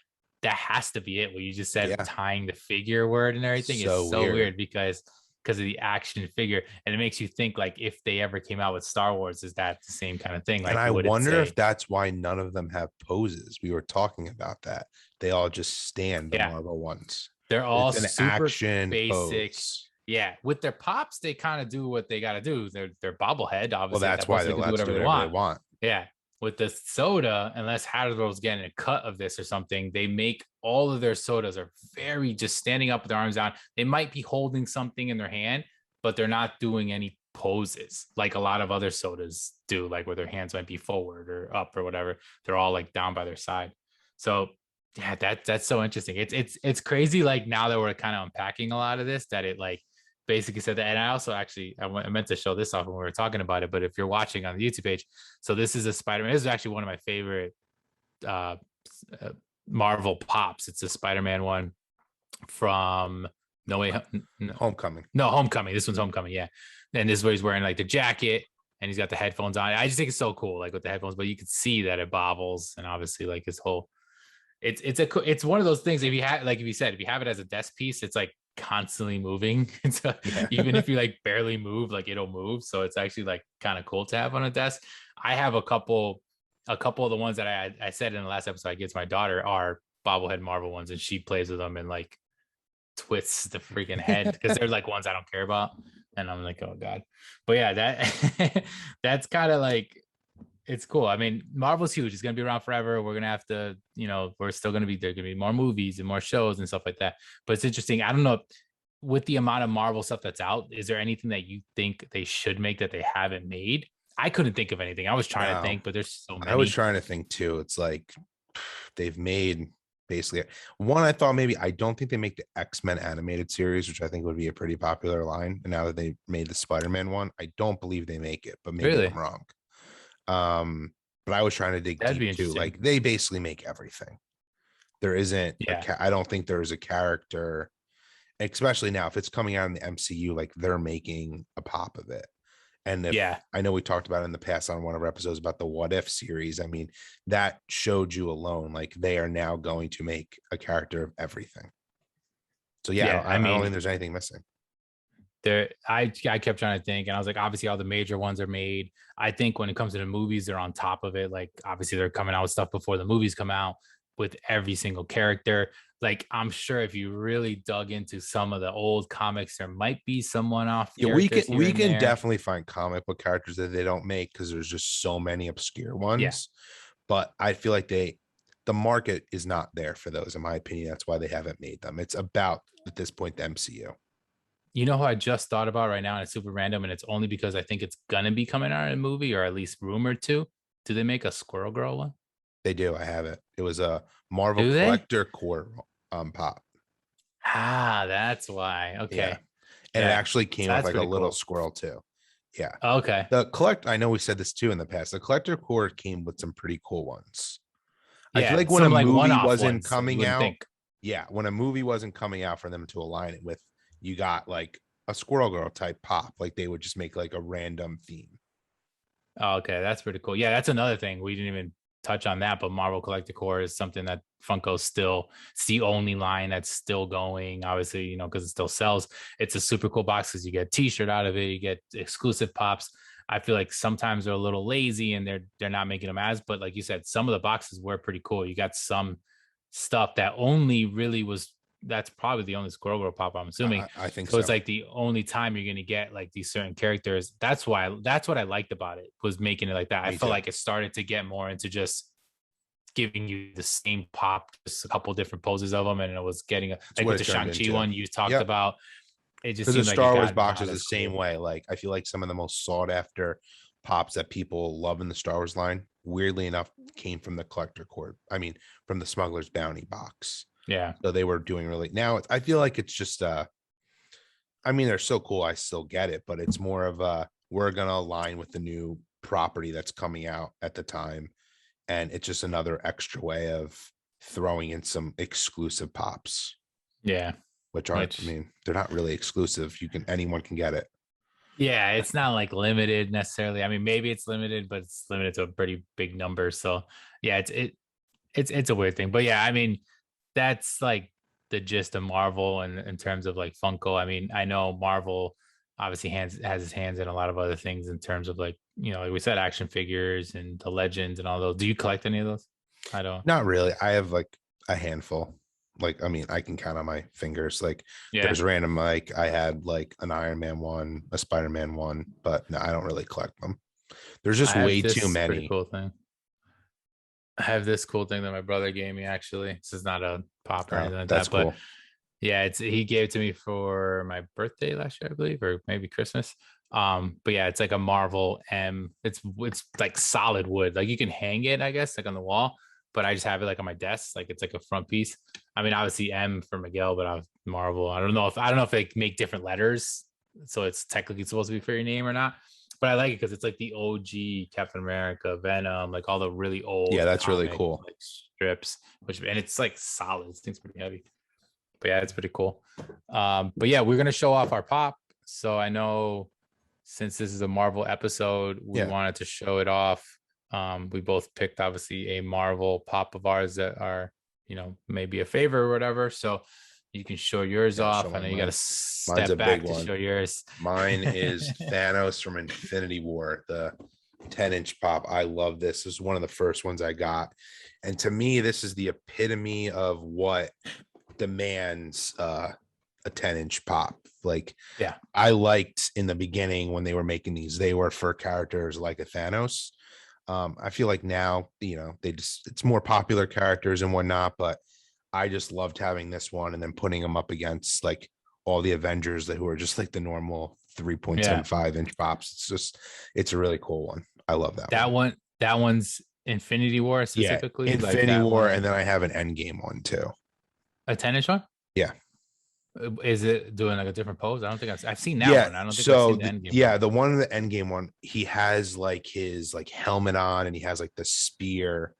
[SPEAKER 1] that has to be it. What you just said, tying the figure word and everything is so weird because of the action figure. And it makes you think like if they ever came out with Star Wars, is that the same kind of thing? Like,
[SPEAKER 2] and I wonder if that's why none of them have poses. We were talking about that. They all just stand the Marvel ones.
[SPEAKER 1] They're all super action basic.
[SPEAKER 2] Pose.
[SPEAKER 1] Yeah, with their pops, they kind of do what they got to do. They're bobblehead, obviously.
[SPEAKER 2] Well, that's why they can do whatever they want.
[SPEAKER 1] Yeah. With the soda, unless Hasbro's getting a cut of this or something, they make all of their sodas are very just standing up with their arms down. They might be holding something in their hand, but they're not doing any poses like a lot of other sodas do, like where their hands might be forward or up or whatever. They're all like down by their side. So yeah, that's so interesting. It's crazy. Like now that we're kind of unpacking a lot of this, that it like basically said that. And I also actually I meant to show this off when we were talking about it, but if you're watching on the YouTube page, so this is a Spider-Man. This is actually one of my favorite Marvel pops. It's a Spider-Man one from
[SPEAKER 2] Homecoming.
[SPEAKER 1] No, Homecoming. This one's Homecoming. Yeah. And this is where he's wearing like the jacket and he's got the headphones on. I just think it's so cool, like with the headphones, but you can see that it bobbles, and obviously like his whole it's one of those things. If you have, like, if you have it as a desk piece, it's like constantly moving. So even if you like barely move, like it'll move. So it's actually like kind of cool to have on a desk. I have a couple of the ones that I said in the last episode I give to my daughter are bobblehead Marvel ones, and she plays with them and like twists the freaking head because they're like ones I don't care about. And I'm like, oh God. But yeah, that that's kind of like, it's cool. I mean, Marvel's huge. It's going to be around forever. We're going to have to, we're still going to be, there going to be more movies and more shows and stuff like that. But it's interesting. I don't know, with the amount of Marvel stuff that's out, is there anything that you think they should make that they haven't made? I couldn't think of anything. I was trying to think, but there's so many.
[SPEAKER 2] I was trying to think too. It's like they've made basically one. I thought maybe, I don't think they make the X-Men animated series, which I think would be a pretty popular line. And now that they made the Spider-Man one, I don't believe they make it, but maybe I'm wrong. But I was trying to dig deep too. Like they basically make everything. There isn't, I don't think there is a character, especially now if it's coming out in the MCU, like they're making a pop of it. And I know we talked about it in the past on one of our episodes about the What If series. I mean, that showed you alone, like they are now going to make a character of everything. So I don't think there's anything missing.
[SPEAKER 1] I kept trying to think, and I was like, obviously all the major ones are made. I think when it comes to the movies, they're on top of it. Like obviously they're coming out with stuff before the movies come out with every single character. like I'm sure if you really dug into some of the old comics, there might be some one-off
[SPEAKER 2] Yeah,
[SPEAKER 1] characters here
[SPEAKER 2] we
[SPEAKER 1] and
[SPEAKER 2] can
[SPEAKER 1] there.
[SPEAKER 2] definitely find comic book characters that they don't make because there's just so many obscure
[SPEAKER 1] Yeah.
[SPEAKER 2] ones. But I feel like the market is not there for those, in my opinion. That's why they haven't made them. It's about at this point the MCU.
[SPEAKER 1] You know who I just thought about right now, and it's super random, and it's only because I think it's gonna be coming out in a movie, or at least rumored to. Do they make a Squirrel Girl one?
[SPEAKER 2] They do. I have it. It was a Marvel
[SPEAKER 1] Do they?
[SPEAKER 2] Collector Core pop.
[SPEAKER 1] Ah, that's why.
[SPEAKER 2] Yeah,
[SPEAKER 1] Okay.
[SPEAKER 2] and it
[SPEAKER 1] Yeah.
[SPEAKER 2] actually
[SPEAKER 1] So
[SPEAKER 2] came with
[SPEAKER 1] that's
[SPEAKER 2] like a
[SPEAKER 1] pretty
[SPEAKER 2] little
[SPEAKER 1] cool.
[SPEAKER 2] squirrel too. Yeah,
[SPEAKER 1] Okay.
[SPEAKER 2] I know we said this too in the past. The Collector Core came with some pretty cool ones. I feel
[SPEAKER 1] Yeah.
[SPEAKER 2] like when a
[SPEAKER 1] Some like
[SPEAKER 2] movie
[SPEAKER 1] one-off
[SPEAKER 2] wasn't
[SPEAKER 1] ones you
[SPEAKER 2] coming
[SPEAKER 1] wouldn't
[SPEAKER 2] out,
[SPEAKER 1] think.
[SPEAKER 2] yeah, when a movie wasn't coming out for them to align it with, you got like a Squirrel Girl type pop. Like they would just make like a random theme.
[SPEAKER 1] Oh, okay, that's pretty cool. Yeah, that's another thing. We didn't even touch on that, but Marvel Collector Core is something that Funko still, it's the only line that's still going. Obviously, because it still sells. It's a super cool box because you get a t-shirt out of it, you get exclusive pops. I feel like sometimes they're a little lazy and they're not making them as, but like you said, some of the boxes were pretty cool. You got some stuff that only really was, that's probably the only Squirrel Girl pop, I'm assuming.
[SPEAKER 2] I think
[SPEAKER 1] So it's
[SPEAKER 2] so.
[SPEAKER 1] like the only time you're gonna get like these certain characters. That's what I liked about it, was making it like that. I
[SPEAKER 2] Me
[SPEAKER 1] felt
[SPEAKER 2] too.
[SPEAKER 1] like it started to get more into just giving you the same pop, just a couple different poses of them, and it was getting
[SPEAKER 2] It's
[SPEAKER 1] like
[SPEAKER 2] what
[SPEAKER 1] with
[SPEAKER 2] it
[SPEAKER 1] the
[SPEAKER 2] turned
[SPEAKER 1] Shang-Chi
[SPEAKER 2] into.
[SPEAKER 1] one you talked
[SPEAKER 2] Yep.
[SPEAKER 1] about. It just
[SPEAKER 2] Because the
[SPEAKER 1] seemed like it
[SPEAKER 2] Star Wars
[SPEAKER 1] got
[SPEAKER 2] box is
[SPEAKER 1] not
[SPEAKER 2] the
[SPEAKER 1] as
[SPEAKER 2] same
[SPEAKER 1] cool.
[SPEAKER 2] way. Like I feel like some of the most sought after pops that people love in the Star Wars line, weirdly enough, came from the collector cord. I mean, from the Smuggler's Bounty box.
[SPEAKER 1] Yeah.
[SPEAKER 2] So they were doing really now. I feel like it's just I mean, they're so cool. I still get it, but it's more of we're gonna align with the new property that's coming out at the time, and it's just another extra way of throwing in some exclusive pops,
[SPEAKER 1] Yeah.
[SPEAKER 2] which aren't. I
[SPEAKER 1] Which
[SPEAKER 2] mean, they're not really exclusive. Anyone can get it.
[SPEAKER 1] yeah, it's not like limited necessarily. I mean, maybe it's limited, but it's limited to a pretty big number. So yeah, it's a weird thing. But yeah, I mean, that's like the gist of Marvel and in terms of like Funko. I mean, I know Marvel obviously has his hands in a lot of other things in terms of like, like we said, action figures and the legends and all those. Do you collect any of those? I don't.
[SPEAKER 2] Not really. I have like a handful. Like, I mean, I can count on my fingers. Like,
[SPEAKER 1] Yeah.
[SPEAKER 2] there's random, like, I had like an Iron Man one, a Spider Man one, but no, I don't really collect them. There's
[SPEAKER 1] I
[SPEAKER 2] just
[SPEAKER 1] have
[SPEAKER 2] way too
[SPEAKER 1] this pretty
[SPEAKER 2] many.
[SPEAKER 1] cool thing. I have this cool thing that my brother gave me actually. This is not a pop or
[SPEAKER 2] Oh,
[SPEAKER 1] anything like
[SPEAKER 2] that's
[SPEAKER 1] that, but
[SPEAKER 2] cool.
[SPEAKER 1] yeah, it's he gave it to me for my birthday last year, I believe, or maybe Christmas. But yeah, it's like a Marvel M. It's like solid wood. Like you can hang it, I guess, like on the wall. But I just have it like on my desk, like it's like a front piece. I mean, obviously M for Miguel, but I was Marvel. I don't know if they make different letters, so it's technically supposed to be for your name or not. But I like it because it's like the OG Captain America, Venom, like all the really
[SPEAKER 2] Yeah,
[SPEAKER 1] old
[SPEAKER 2] that's really
[SPEAKER 1] comic
[SPEAKER 2] cool.
[SPEAKER 1] like strips, and it's like solid. This thing's pretty heavy, but yeah, it's pretty cool. But yeah, we're gonna show off our pop. So I know since this is a Marvel episode, we
[SPEAKER 2] Yeah.
[SPEAKER 1] wanted to show it off. We both picked obviously a Marvel pop of ours that are, maybe a favor or whatever. So you can show yours
[SPEAKER 2] Yeah, I'll show
[SPEAKER 1] off. I
[SPEAKER 2] my
[SPEAKER 1] know you got to
[SPEAKER 2] mine's a
[SPEAKER 1] step
[SPEAKER 2] big
[SPEAKER 1] back to
[SPEAKER 2] one.
[SPEAKER 1] show yours.
[SPEAKER 2] Mine is Thanos from Infinity War, the 10-inch pop. I love this. This is one of the first ones I got. And to me, this is the epitome of what demands a 10-inch pop. Like,
[SPEAKER 1] Yeah.
[SPEAKER 2] I liked in the beginning when they were making these, they were for characters like a Thanos. I feel like now, it's more popular characters and whatnot, but I just loved having this one and then putting them up against like all the Avengers who are just like the normal
[SPEAKER 1] Yeah.
[SPEAKER 2] 3.75-inch pops. It's a really cool one. I love that
[SPEAKER 1] That
[SPEAKER 2] one.
[SPEAKER 1] one, that one's Infinity War
[SPEAKER 2] Yeah,
[SPEAKER 1] specifically, like
[SPEAKER 2] Infinity
[SPEAKER 1] that
[SPEAKER 2] War,
[SPEAKER 1] one,
[SPEAKER 2] and then I have an Endgame one too.
[SPEAKER 1] a 10-inch one.
[SPEAKER 2] Yeah,
[SPEAKER 1] Is it doing like a different pose? I don't think I've seen that
[SPEAKER 2] yeah.
[SPEAKER 1] one. I don't think I've
[SPEAKER 2] So
[SPEAKER 1] seen the end game one.
[SPEAKER 2] the one in the Endgame one, he has like his like helmet on, and he has like the spear.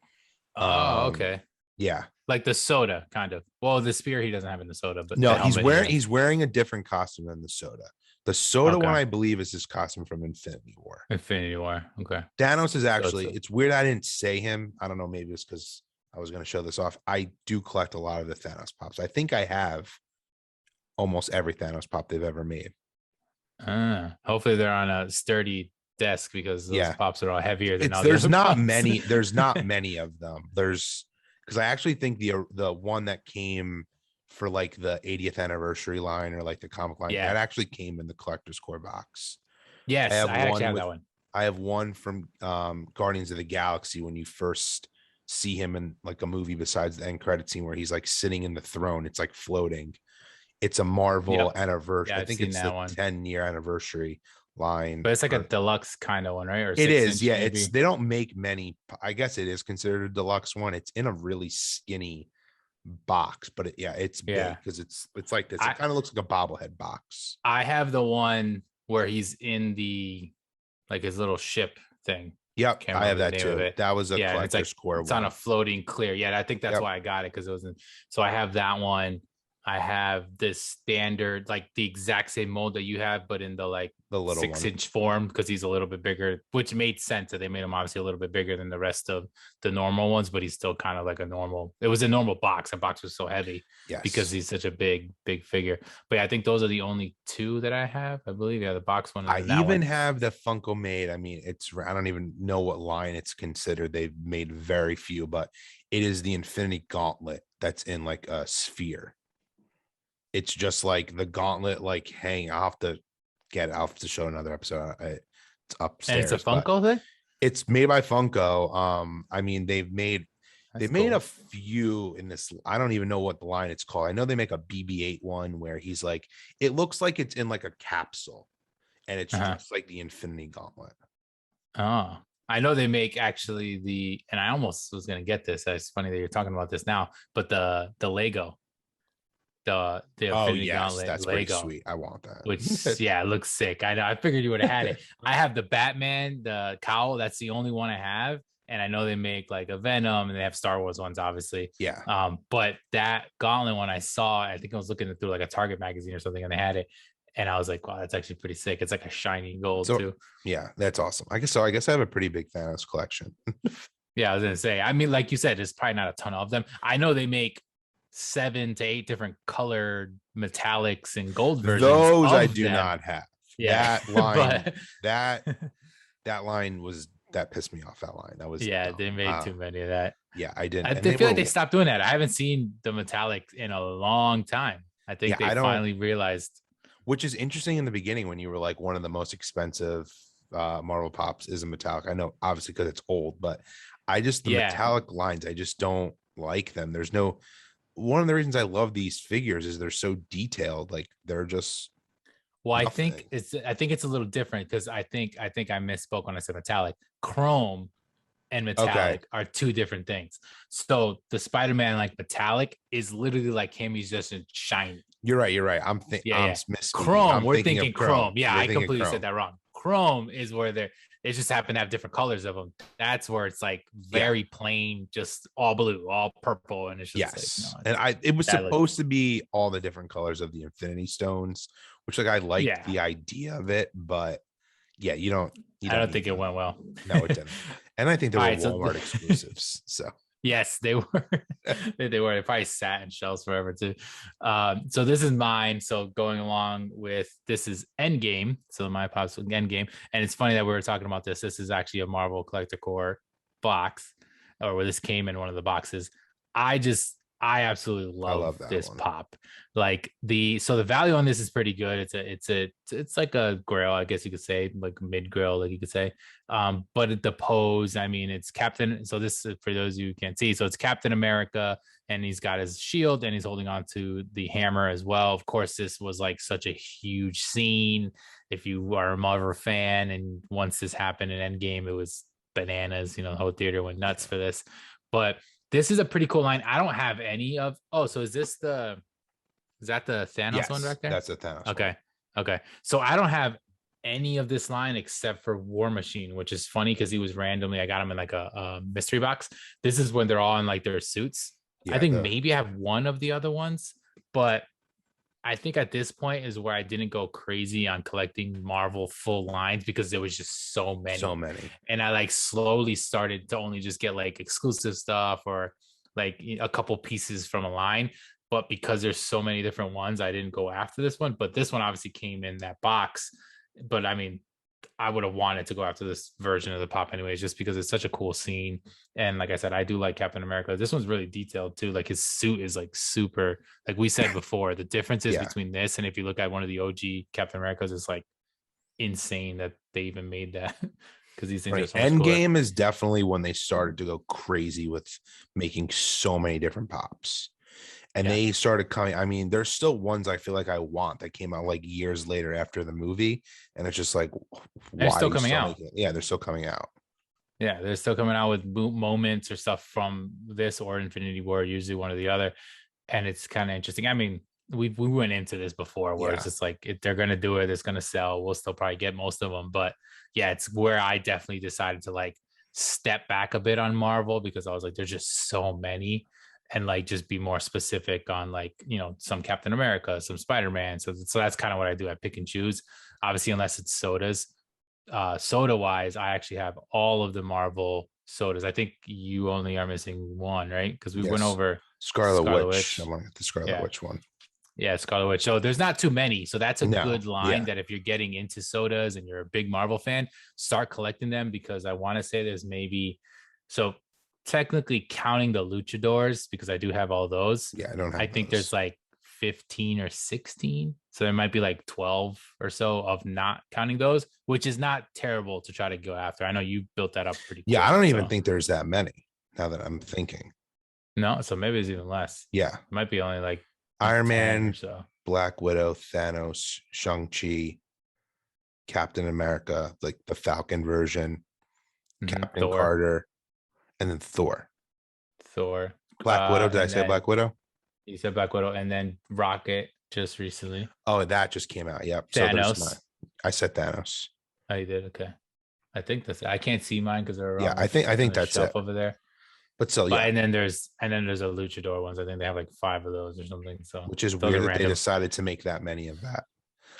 [SPEAKER 1] Oh,
[SPEAKER 2] Um,
[SPEAKER 1] okay.
[SPEAKER 2] yeah.
[SPEAKER 1] Like the soda, kind of. Well, the spear he doesn't have in the soda, but
[SPEAKER 2] No,
[SPEAKER 1] the helmet he has.
[SPEAKER 2] he's wearing a different costume than the soda. The soda one,
[SPEAKER 1] Okay.
[SPEAKER 2] I believe, is his costume from Infinity War.
[SPEAKER 1] Infinity War. Okay.
[SPEAKER 2] Thanos is
[SPEAKER 1] So
[SPEAKER 2] actually, it's weird I didn't say him. I don't know, maybe it's because I was going to show this off. I do collect a lot of the Thanos pops. I think I have almost every Thanos pop they've ever made.
[SPEAKER 1] Hopefully they're on a sturdy desk because those
[SPEAKER 2] Yeah.
[SPEAKER 1] pops are all heavier than all the
[SPEAKER 2] There's
[SPEAKER 1] other
[SPEAKER 2] not
[SPEAKER 1] pops.
[SPEAKER 2] many, there's not many of them. There's because I actually think the one that came for like the 80th anniversary line or like the comic line.
[SPEAKER 1] Yeah.
[SPEAKER 2] That actually came in the collector's core box. I
[SPEAKER 1] Yes,
[SPEAKER 2] have
[SPEAKER 1] I actually
[SPEAKER 2] one
[SPEAKER 1] have
[SPEAKER 2] with
[SPEAKER 1] that one.
[SPEAKER 2] I have one from Guardians of the Galaxy when you first see him in like a movie besides the end credit scene where he's like sitting in the throne. It's like floating. It's a Marvel
[SPEAKER 1] Yep.
[SPEAKER 2] anniversary.
[SPEAKER 1] Yeah,
[SPEAKER 2] I
[SPEAKER 1] I've
[SPEAKER 2] think
[SPEAKER 1] seen
[SPEAKER 2] it's the
[SPEAKER 1] that one.
[SPEAKER 2] 10-year anniversary line
[SPEAKER 1] But it's like a
[SPEAKER 2] for
[SPEAKER 1] deluxe kind of one, right? Or
[SPEAKER 2] it
[SPEAKER 1] six
[SPEAKER 2] is.
[SPEAKER 1] inch
[SPEAKER 2] Yeah, it's
[SPEAKER 1] maybe.
[SPEAKER 2] they don't make many. I guess it is considered a deluxe one. It's in a really skinny box, but yeah, it's big
[SPEAKER 1] Yeah.
[SPEAKER 2] because it's like this. It
[SPEAKER 1] I
[SPEAKER 2] kind of looks like a bobblehead box.
[SPEAKER 1] I have the one where he's in the like his little ship thing.
[SPEAKER 2] Yep,
[SPEAKER 1] Can't
[SPEAKER 2] I have
[SPEAKER 1] remember the
[SPEAKER 2] that
[SPEAKER 1] name of
[SPEAKER 2] too.
[SPEAKER 1] it.
[SPEAKER 2] That was a
[SPEAKER 1] Yeah, and it's
[SPEAKER 2] collector's
[SPEAKER 1] like
[SPEAKER 2] core
[SPEAKER 1] it's on a
[SPEAKER 2] one.
[SPEAKER 1] floating clear. Yeah, I think that's
[SPEAKER 2] Yep,
[SPEAKER 1] why I got it because it wasn't. So I have that one. I have this standard, like the exact same mold that you have, but in the like
[SPEAKER 2] the little
[SPEAKER 1] six
[SPEAKER 2] one.
[SPEAKER 1] inch form because he's a little bit bigger, which made sense that they made him obviously a little bit bigger than the rest of the normal ones, but he's still kind of like a normal. It was a normal box. The box was so heavy because
[SPEAKER 2] Yes,
[SPEAKER 1] he's such a big figure. But yeah, I think those are the only two that I have. I believe yeah, the box one and
[SPEAKER 2] I
[SPEAKER 1] then that
[SPEAKER 2] even
[SPEAKER 1] one.
[SPEAKER 2] have the Funko made. I mean, it's I don't even know what line it's considered. They've made very few, but it is the Infinity Gauntlet that's in like a sphere. It's just like the gauntlet, like hang. I'll have to get it. I'll have to show another episode. It's
[SPEAKER 1] And it's a
[SPEAKER 2] upstairs, but
[SPEAKER 1] Funko thing.
[SPEAKER 2] it's made by Funko. I mean,
[SPEAKER 1] That's
[SPEAKER 2] they've made a
[SPEAKER 1] cool.
[SPEAKER 2] few in this. I don't even know what the line it's called. I know they make a BB-8 one where he's like, it looks like it's in like a capsule, and it's
[SPEAKER 1] Uh-huh.
[SPEAKER 2] just like the Infinity Gauntlet.
[SPEAKER 1] Oh, I know they make actually and I almost was gonna get this. It's funny that you're talking about this now, but the Lego, the
[SPEAKER 2] Oh
[SPEAKER 1] Infinity
[SPEAKER 2] yes,
[SPEAKER 1] Gauntlet
[SPEAKER 2] that's pretty
[SPEAKER 1] Lego,
[SPEAKER 2] sweet. I want
[SPEAKER 1] which
[SPEAKER 2] that.
[SPEAKER 1] yeah, it looks sick. I know. I figured you would have had it. I have the Batman, the cowl. That's the only one I have, and I know they make like a Venom, and they have Star Wars ones, obviously.
[SPEAKER 2] Yeah,
[SPEAKER 1] But that Gauntlet one I saw, I think I was looking through like a Target magazine or something, and they had it, and I was like, wow, that's actually pretty sick. It's like a shiny gold
[SPEAKER 2] so
[SPEAKER 1] too.
[SPEAKER 2] yeah, that's awesome. I guess so. I guess I have a pretty big Thanos collection.
[SPEAKER 1] Yeah, I was gonna say. I mean, like you said, there's probably not a ton of them. I know they make 7 to 8 different colored metallics and gold versions
[SPEAKER 2] Those I
[SPEAKER 1] of
[SPEAKER 2] do
[SPEAKER 1] them.
[SPEAKER 2] not have.
[SPEAKER 1] Yeah,
[SPEAKER 2] That line,
[SPEAKER 1] but
[SPEAKER 2] that that line was that pissed me off. That line that was
[SPEAKER 1] yeah,
[SPEAKER 2] dumb.
[SPEAKER 1] they made too many of that.
[SPEAKER 2] Yeah, I didn't,
[SPEAKER 1] I
[SPEAKER 2] and they
[SPEAKER 1] feel like they
[SPEAKER 2] were.
[SPEAKER 1] stopped doing that. I haven't seen the metallic in a long time. I
[SPEAKER 2] Yeah,
[SPEAKER 1] think they
[SPEAKER 2] I don't.
[SPEAKER 1] finally realized.
[SPEAKER 2] Which is interesting in the beginning when you were like one of the most expensive Marvel Pops is a metallic. I know obviously because it's old, but I just the
[SPEAKER 1] Yeah.
[SPEAKER 2] metallic lines, I just don't like them. There's no one of the reasons I love these figures is they're so detailed. Like they're just
[SPEAKER 1] Well,
[SPEAKER 2] nothing.
[SPEAKER 1] I think it's a little different because I think I misspoke when I said metallic. Chrome and
[SPEAKER 2] Okay.
[SPEAKER 1] metallic are two different things. So the Spider-Man like metallic is literally like him. He's just in shiny.
[SPEAKER 2] You're right. You're right.
[SPEAKER 1] Yeah,
[SPEAKER 2] I'm
[SPEAKER 1] yeah.
[SPEAKER 2] misspeaking.
[SPEAKER 1] Chrome,
[SPEAKER 2] I'm
[SPEAKER 1] we're
[SPEAKER 2] thinking of
[SPEAKER 1] thinking
[SPEAKER 2] Chrome.
[SPEAKER 1] chrome. Yeah,
[SPEAKER 2] You're
[SPEAKER 1] I
[SPEAKER 2] thinking
[SPEAKER 1] completely said
[SPEAKER 2] Chrome.
[SPEAKER 1] that wrong. Chrome is where they just happen to have different colors of them. That's where it's like
[SPEAKER 2] Yeah.
[SPEAKER 1] very plain, just all blue, all purple, and it's just like
[SPEAKER 2] Yes.
[SPEAKER 1] no,
[SPEAKER 2] And
[SPEAKER 1] it's
[SPEAKER 2] it was
[SPEAKER 1] that look.
[SPEAKER 2] supposed to be all the different colors of the Infinity Stones, which like I liked
[SPEAKER 1] Yeah,
[SPEAKER 2] the idea of it, but yeah, you
[SPEAKER 1] I
[SPEAKER 2] don't
[SPEAKER 1] don't
[SPEAKER 2] need
[SPEAKER 1] think it
[SPEAKER 2] to.
[SPEAKER 1] went well.
[SPEAKER 2] No, it didn't. And I think they
[SPEAKER 1] All
[SPEAKER 2] were
[SPEAKER 1] right,
[SPEAKER 2] Walmart exclusives. So
[SPEAKER 1] yes, they were. They were. They probably sat in shelves forever too. So this is mine. So going along with this is Endgame. So my pops Endgame, and it's funny that we were talking about this. This is actually a Marvel Collector Core box, or where this came in one of the boxes. I absolutely
[SPEAKER 2] I
[SPEAKER 1] love
[SPEAKER 2] love that
[SPEAKER 1] this
[SPEAKER 2] one.
[SPEAKER 1] pop. Like the value on this is pretty good. It's like a grail, I guess you could say, like mid grail, like you could say. But the pose, I mean, it's Captain. So this is for those of you who can't see. So it's Captain America, and he's got his shield, and he's holding on to the hammer as well. Of course, this was like such a huge scene. If you are a Marvel fan, and once this happened in Endgame, it was bananas. You know, the whole theater went nuts
[SPEAKER 2] Yeah.
[SPEAKER 1] for this. But this is a pretty cool line. I don't have any of. Oh, so is that the Thanos one
[SPEAKER 2] Yes,
[SPEAKER 1] right there?
[SPEAKER 2] that's a Thanos one.
[SPEAKER 1] Okay. Okay. So I don't have any of this line except for War Machine, which is funny because he was randomly, I got him in like a mystery box. This is when they're all in like their suits. I
[SPEAKER 2] Yeah,
[SPEAKER 1] think maybe I have one of the other ones, but I think at this point is where I didn't go crazy on collecting Marvel full lines because there was just so
[SPEAKER 2] so
[SPEAKER 1] many.
[SPEAKER 2] many.
[SPEAKER 1] And I like slowly started to only just get like exclusive stuff or like a couple pieces from a line. But because there's so many different ones, I didn't go after this one. But this one obviously came in that box. But I mean, I would have wanted to go after this version of the pop anyways, just because it's such a cool scene. And like I said, I do like Captain America. This one's really detailed too. Like his suit is like super, like we said before, the differences
[SPEAKER 2] Yeah.
[SPEAKER 1] between this and if you look at one of the OG Captain Americas, is like insane that they even made that because these things are
[SPEAKER 2] Right.
[SPEAKER 1] so much cooler.
[SPEAKER 2] Endgame is definitely when they started to go crazy with making so many different pops. And
[SPEAKER 1] Yeah.
[SPEAKER 2] they started coming. I mean, there's still ones I feel like I want that came out like years later after the movie. And it's just like,
[SPEAKER 1] They're
[SPEAKER 2] why are
[SPEAKER 1] still
[SPEAKER 2] you
[SPEAKER 1] coming
[SPEAKER 2] still
[SPEAKER 1] out.
[SPEAKER 2] making it? Yeah, they're still coming out.
[SPEAKER 1] Yeah, they're still coming out with moments or stuff from this or Infinity War, usually one or the other. And it's kind of interesting. I mean, we went into this before where it's
[SPEAKER 2] Yeah.
[SPEAKER 1] just like if they're gonna do it, it's gonna sell. We'll still probably get most of them, but yeah, it's where I definitely decided to like step back a bit on Marvel because I was like, there's just so many, and like just be more specific on like some Captain America, some Spider Man. So that's kind of what I do. I pick and choose. Obviously, unless it's sodas. Soda wise, I actually have all of the Marvel sodas. I think you only are missing one, right? Because we went
[SPEAKER 2] Yes.
[SPEAKER 1] over
[SPEAKER 2] Scarlet
[SPEAKER 1] Scarlet
[SPEAKER 2] Witch. I
[SPEAKER 1] Witch.
[SPEAKER 2] want to get the Scarlet
[SPEAKER 1] Yeah.
[SPEAKER 2] Witch one.
[SPEAKER 1] Yeah, Scarlet Witch. So there's not too many. So that's a
[SPEAKER 2] No.
[SPEAKER 1] good line
[SPEAKER 2] Yeah.
[SPEAKER 1] that if you're getting into sodas and you're a big Marvel fan, start collecting them because I want to say there's maybe so technically counting the luchadors because I do have all those.
[SPEAKER 2] Yeah. I don't
[SPEAKER 1] I
[SPEAKER 2] have
[SPEAKER 1] think
[SPEAKER 2] those.
[SPEAKER 1] there's like 15 or 16. So there might be like 12 or so of not counting those, which is not terrible to try to go after. I know you built that up pretty
[SPEAKER 2] Yeah. I
[SPEAKER 1] quick.
[SPEAKER 2] don't even
[SPEAKER 1] So
[SPEAKER 2] think there's that many now that I'm thinking.
[SPEAKER 1] no, so maybe it's even less.
[SPEAKER 2] Yeah.
[SPEAKER 1] It might be only like
[SPEAKER 2] Iron
[SPEAKER 1] 10 or
[SPEAKER 2] Man,
[SPEAKER 1] so.
[SPEAKER 2] Black Widow, Thanos, Shang-Chi, Captain America, like the Falcon version, Captain
[SPEAKER 1] Thor,
[SPEAKER 2] Carter, and then Thor.
[SPEAKER 1] Thor.
[SPEAKER 2] Black Widow. Did I
[SPEAKER 1] And
[SPEAKER 2] say
[SPEAKER 1] then
[SPEAKER 2] Black Widow?
[SPEAKER 1] you said Black Widow, and then Rocket just recently.
[SPEAKER 2] Oh, that just came out. Yep. So there's my.
[SPEAKER 1] Thanos.
[SPEAKER 2] I said Thanos.
[SPEAKER 1] Oh, you did? Okay. I think that's it. I can't see mine because they're
[SPEAKER 2] Yeah,
[SPEAKER 1] on
[SPEAKER 2] I think I
[SPEAKER 1] on
[SPEAKER 2] think
[SPEAKER 1] the
[SPEAKER 2] that's it.
[SPEAKER 1] shelf over there.
[SPEAKER 2] But still,
[SPEAKER 1] But
[SPEAKER 2] yeah,
[SPEAKER 1] and then there's a luchador ones. I think they have like 5 of those or something. So
[SPEAKER 2] which is
[SPEAKER 1] those are
[SPEAKER 2] weird that they
[SPEAKER 1] random.
[SPEAKER 2] decided to make that many of that.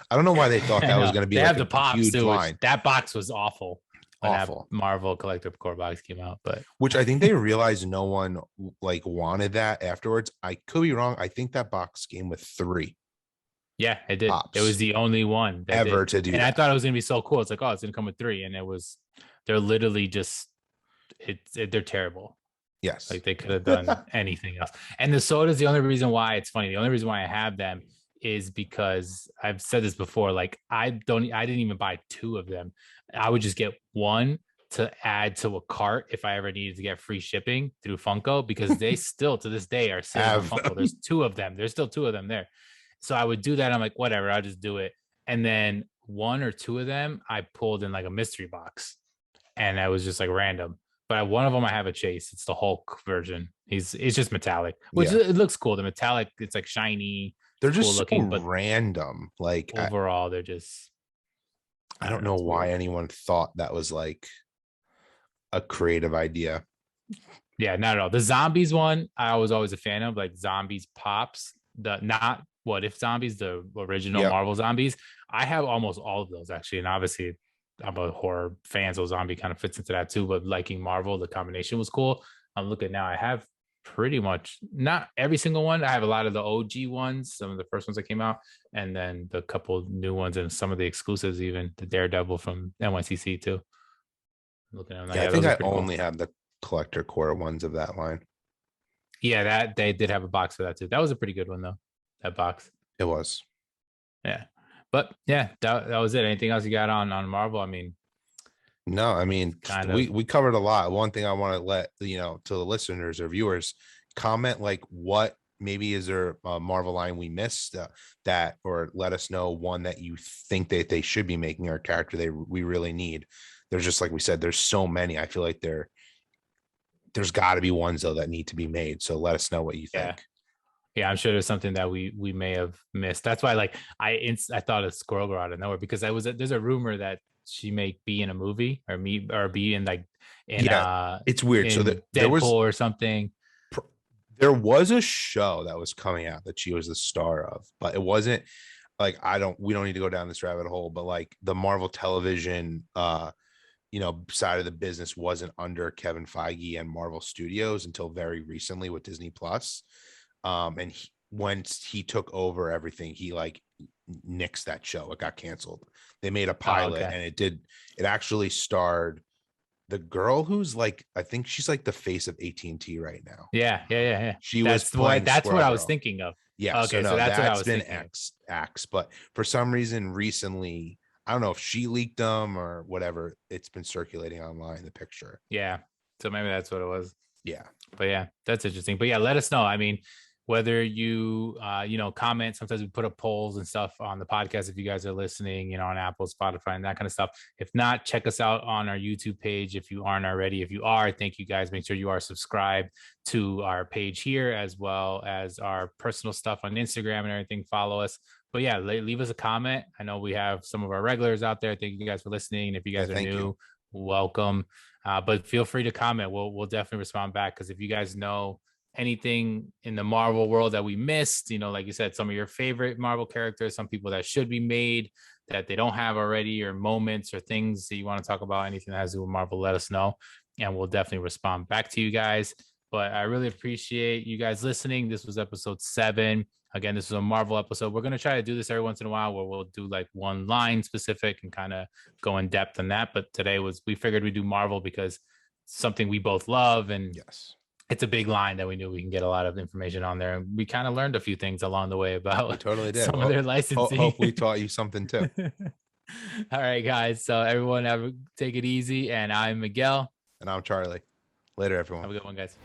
[SPEAKER 2] I don't know why they thought
[SPEAKER 1] I
[SPEAKER 2] that was
[SPEAKER 1] know
[SPEAKER 2] going to be
[SPEAKER 1] they
[SPEAKER 2] like
[SPEAKER 1] have
[SPEAKER 2] a
[SPEAKER 1] the pops
[SPEAKER 2] huge
[SPEAKER 1] too, which
[SPEAKER 2] line.
[SPEAKER 1] that box was awful when that
[SPEAKER 2] Awful.
[SPEAKER 1] Marvel collector core box came out. But
[SPEAKER 2] Which I think they realized no one like wanted that afterwards. I could be wrong. I think that box came with 3
[SPEAKER 1] yeah, it did. It was
[SPEAKER 2] pops
[SPEAKER 1] the only one that
[SPEAKER 2] ever
[SPEAKER 1] did,
[SPEAKER 2] to do
[SPEAKER 1] and I
[SPEAKER 2] that.
[SPEAKER 1] thought it was gonna be so cool. It's like, oh, it's gonna come with 3, and they're literally just they're terrible.
[SPEAKER 2] Yes.
[SPEAKER 1] Like they could have done anything else. And the sodas, the only reason why it's funny, the only reason why I have them is because I've said this before. Like I didn't even buy 2 of them. I would just get one to add to a cart if I ever needed to get free shipping through Funko because they still to this day are sitting on
[SPEAKER 2] Have
[SPEAKER 1] Funko. There's 2 of them. There's still 2 of them there. So I would do that. I'm like, whatever, I'll just do it. And then 1 or 2 of them I pulled in like a mystery box and I was just like random. But one of them I have a chase. It's the Hulk version. It's just metallic, which
[SPEAKER 2] yeah.
[SPEAKER 1] it looks cool. The metallic, it's like shiny.
[SPEAKER 2] They're
[SPEAKER 1] It's cool
[SPEAKER 2] just so
[SPEAKER 1] looking, but
[SPEAKER 2] random. Like
[SPEAKER 1] overall, they're just
[SPEAKER 2] I
[SPEAKER 1] don't
[SPEAKER 2] don't
[SPEAKER 1] know.
[SPEAKER 2] know
[SPEAKER 1] It's
[SPEAKER 2] why
[SPEAKER 1] weird.
[SPEAKER 2] anyone thought that was like a creative idea.
[SPEAKER 1] Yeah, not at all. The zombies one, I was always a fan of, like zombies pops. The not what if zombies, the original
[SPEAKER 2] Yep.
[SPEAKER 1] Marvel zombies. I have almost all of those actually, and obviously I'm a horror fan, so zombie kind of fits into that too. But liking Marvel, the combination was cool. I'm looking now. I have pretty much not every single one. I have a lot of the OG ones, some of the first ones that came out, and then the couple new ones and some of the exclusives, even the Daredevil from NYCC too. Looking at them now.
[SPEAKER 2] Yeah, I
[SPEAKER 1] Yeah,
[SPEAKER 2] think
[SPEAKER 1] those are
[SPEAKER 2] I
[SPEAKER 1] pretty cool.
[SPEAKER 2] only have the collector core ones of that line.
[SPEAKER 1] Yeah, that they did have a box for that too. That was a pretty good one though. That box.
[SPEAKER 2] It was.
[SPEAKER 1] Yeah. But yeah, that was it. Anything else you got on Marvel? I mean,
[SPEAKER 2] No, I mean,
[SPEAKER 1] kind of.
[SPEAKER 2] we covered a lot. One thing I want to let to the listeners or viewers comment, like, what maybe is there a Marvel line we missed that, or let us know one that you think that they should be making, our character we really need. There's just, like we said, there's so many. I feel like there's got to be ones though that need to be made. So let us know what you
[SPEAKER 1] Yeah.
[SPEAKER 2] think.
[SPEAKER 1] Yeah, I'm sure there's something that we may have missed. That's why, like, I thought of Squirrel Girl out of nowhere because there's a rumor that she may be in a movie or be in like
[SPEAKER 2] Yeah, it's weird. So
[SPEAKER 1] in
[SPEAKER 2] there
[SPEAKER 1] Deadpool or something.
[SPEAKER 2] was a show that was coming out that she was the star of, but it wasn't like, we don't need to go down this rabbit hole, but like the Marvel television side of the business wasn't under Kevin Feige and Marvel Studios until very recently with Disney Plus. And once he took over everything, he like nixed that show. It got canceled. They made a pilot, and it actually starred the girl who's like, I think she's like the face of AT&T right now.
[SPEAKER 1] Yeah.
[SPEAKER 2] She was playing
[SPEAKER 1] that's what
[SPEAKER 2] Squirrel
[SPEAKER 1] I was
[SPEAKER 2] Girl.
[SPEAKER 1] thinking of.
[SPEAKER 2] Yeah.
[SPEAKER 1] Okay,
[SPEAKER 2] So
[SPEAKER 1] so
[SPEAKER 2] no,
[SPEAKER 1] that's what I
[SPEAKER 2] that's
[SPEAKER 1] was
[SPEAKER 2] been
[SPEAKER 1] thinking
[SPEAKER 2] X, but for some reason recently, I don't know if she leaked them or whatever. It's been circulating online, the picture.
[SPEAKER 1] Yeah. So maybe that's what it was.
[SPEAKER 2] Yeah.
[SPEAKER 1] But yeah, that's interesting. But yeah, let us know. I mean, whether you comment, sometimes we put up polls and stuff on the podcast if you guys are listening, on Apple, Spotify, and that kind of stuff. If not, check us out on our YouTube page if you aren't already. If you are, thank you guys. Make sure you are subscribed to our page here, as well as our personal stuff on Instagram and everything. Follow us. But yeah, leave us a comment. I know we have some of our regulars out there. Thank you guys for listening. If you guys are new, welcome. But feel free to comment. We'll definitely respond back, because if you guys know anything in the Marvel world that we missed, like you said, some of your favorite Marvel characters, some people that should be made that they don't have already, or moments or things that you want to talk about, anything that has to do with Marvel, let us know, and we'll definitely respond back to you guys. But I really appreciate you guys listening. This was episode 7. Again, this is a Marvel episode. We're going to try to do this every once in a while, where we'll do like one line specific and kind of go in depth on that. But today we figured we'd do Marvel because it's something we both love. And
[SPEAKER 2] yes,
[SPEAKER 1] it's a big line that we knew we can get a lot of information on there. And we kind of learned a few things along the way about
[SPEAKER 2] we totally did.
[SPEAKER 1] some of their licensing.
[SPEAKER 2] Hope we taught you something too.
[SPEAKER 1] All right, guys. So everyone take it easy. And I'm Miguel.
[SPEAKER 2] And I'm Charlie. Later, everyone.
[SPEAKER 1] Have a good one, guys.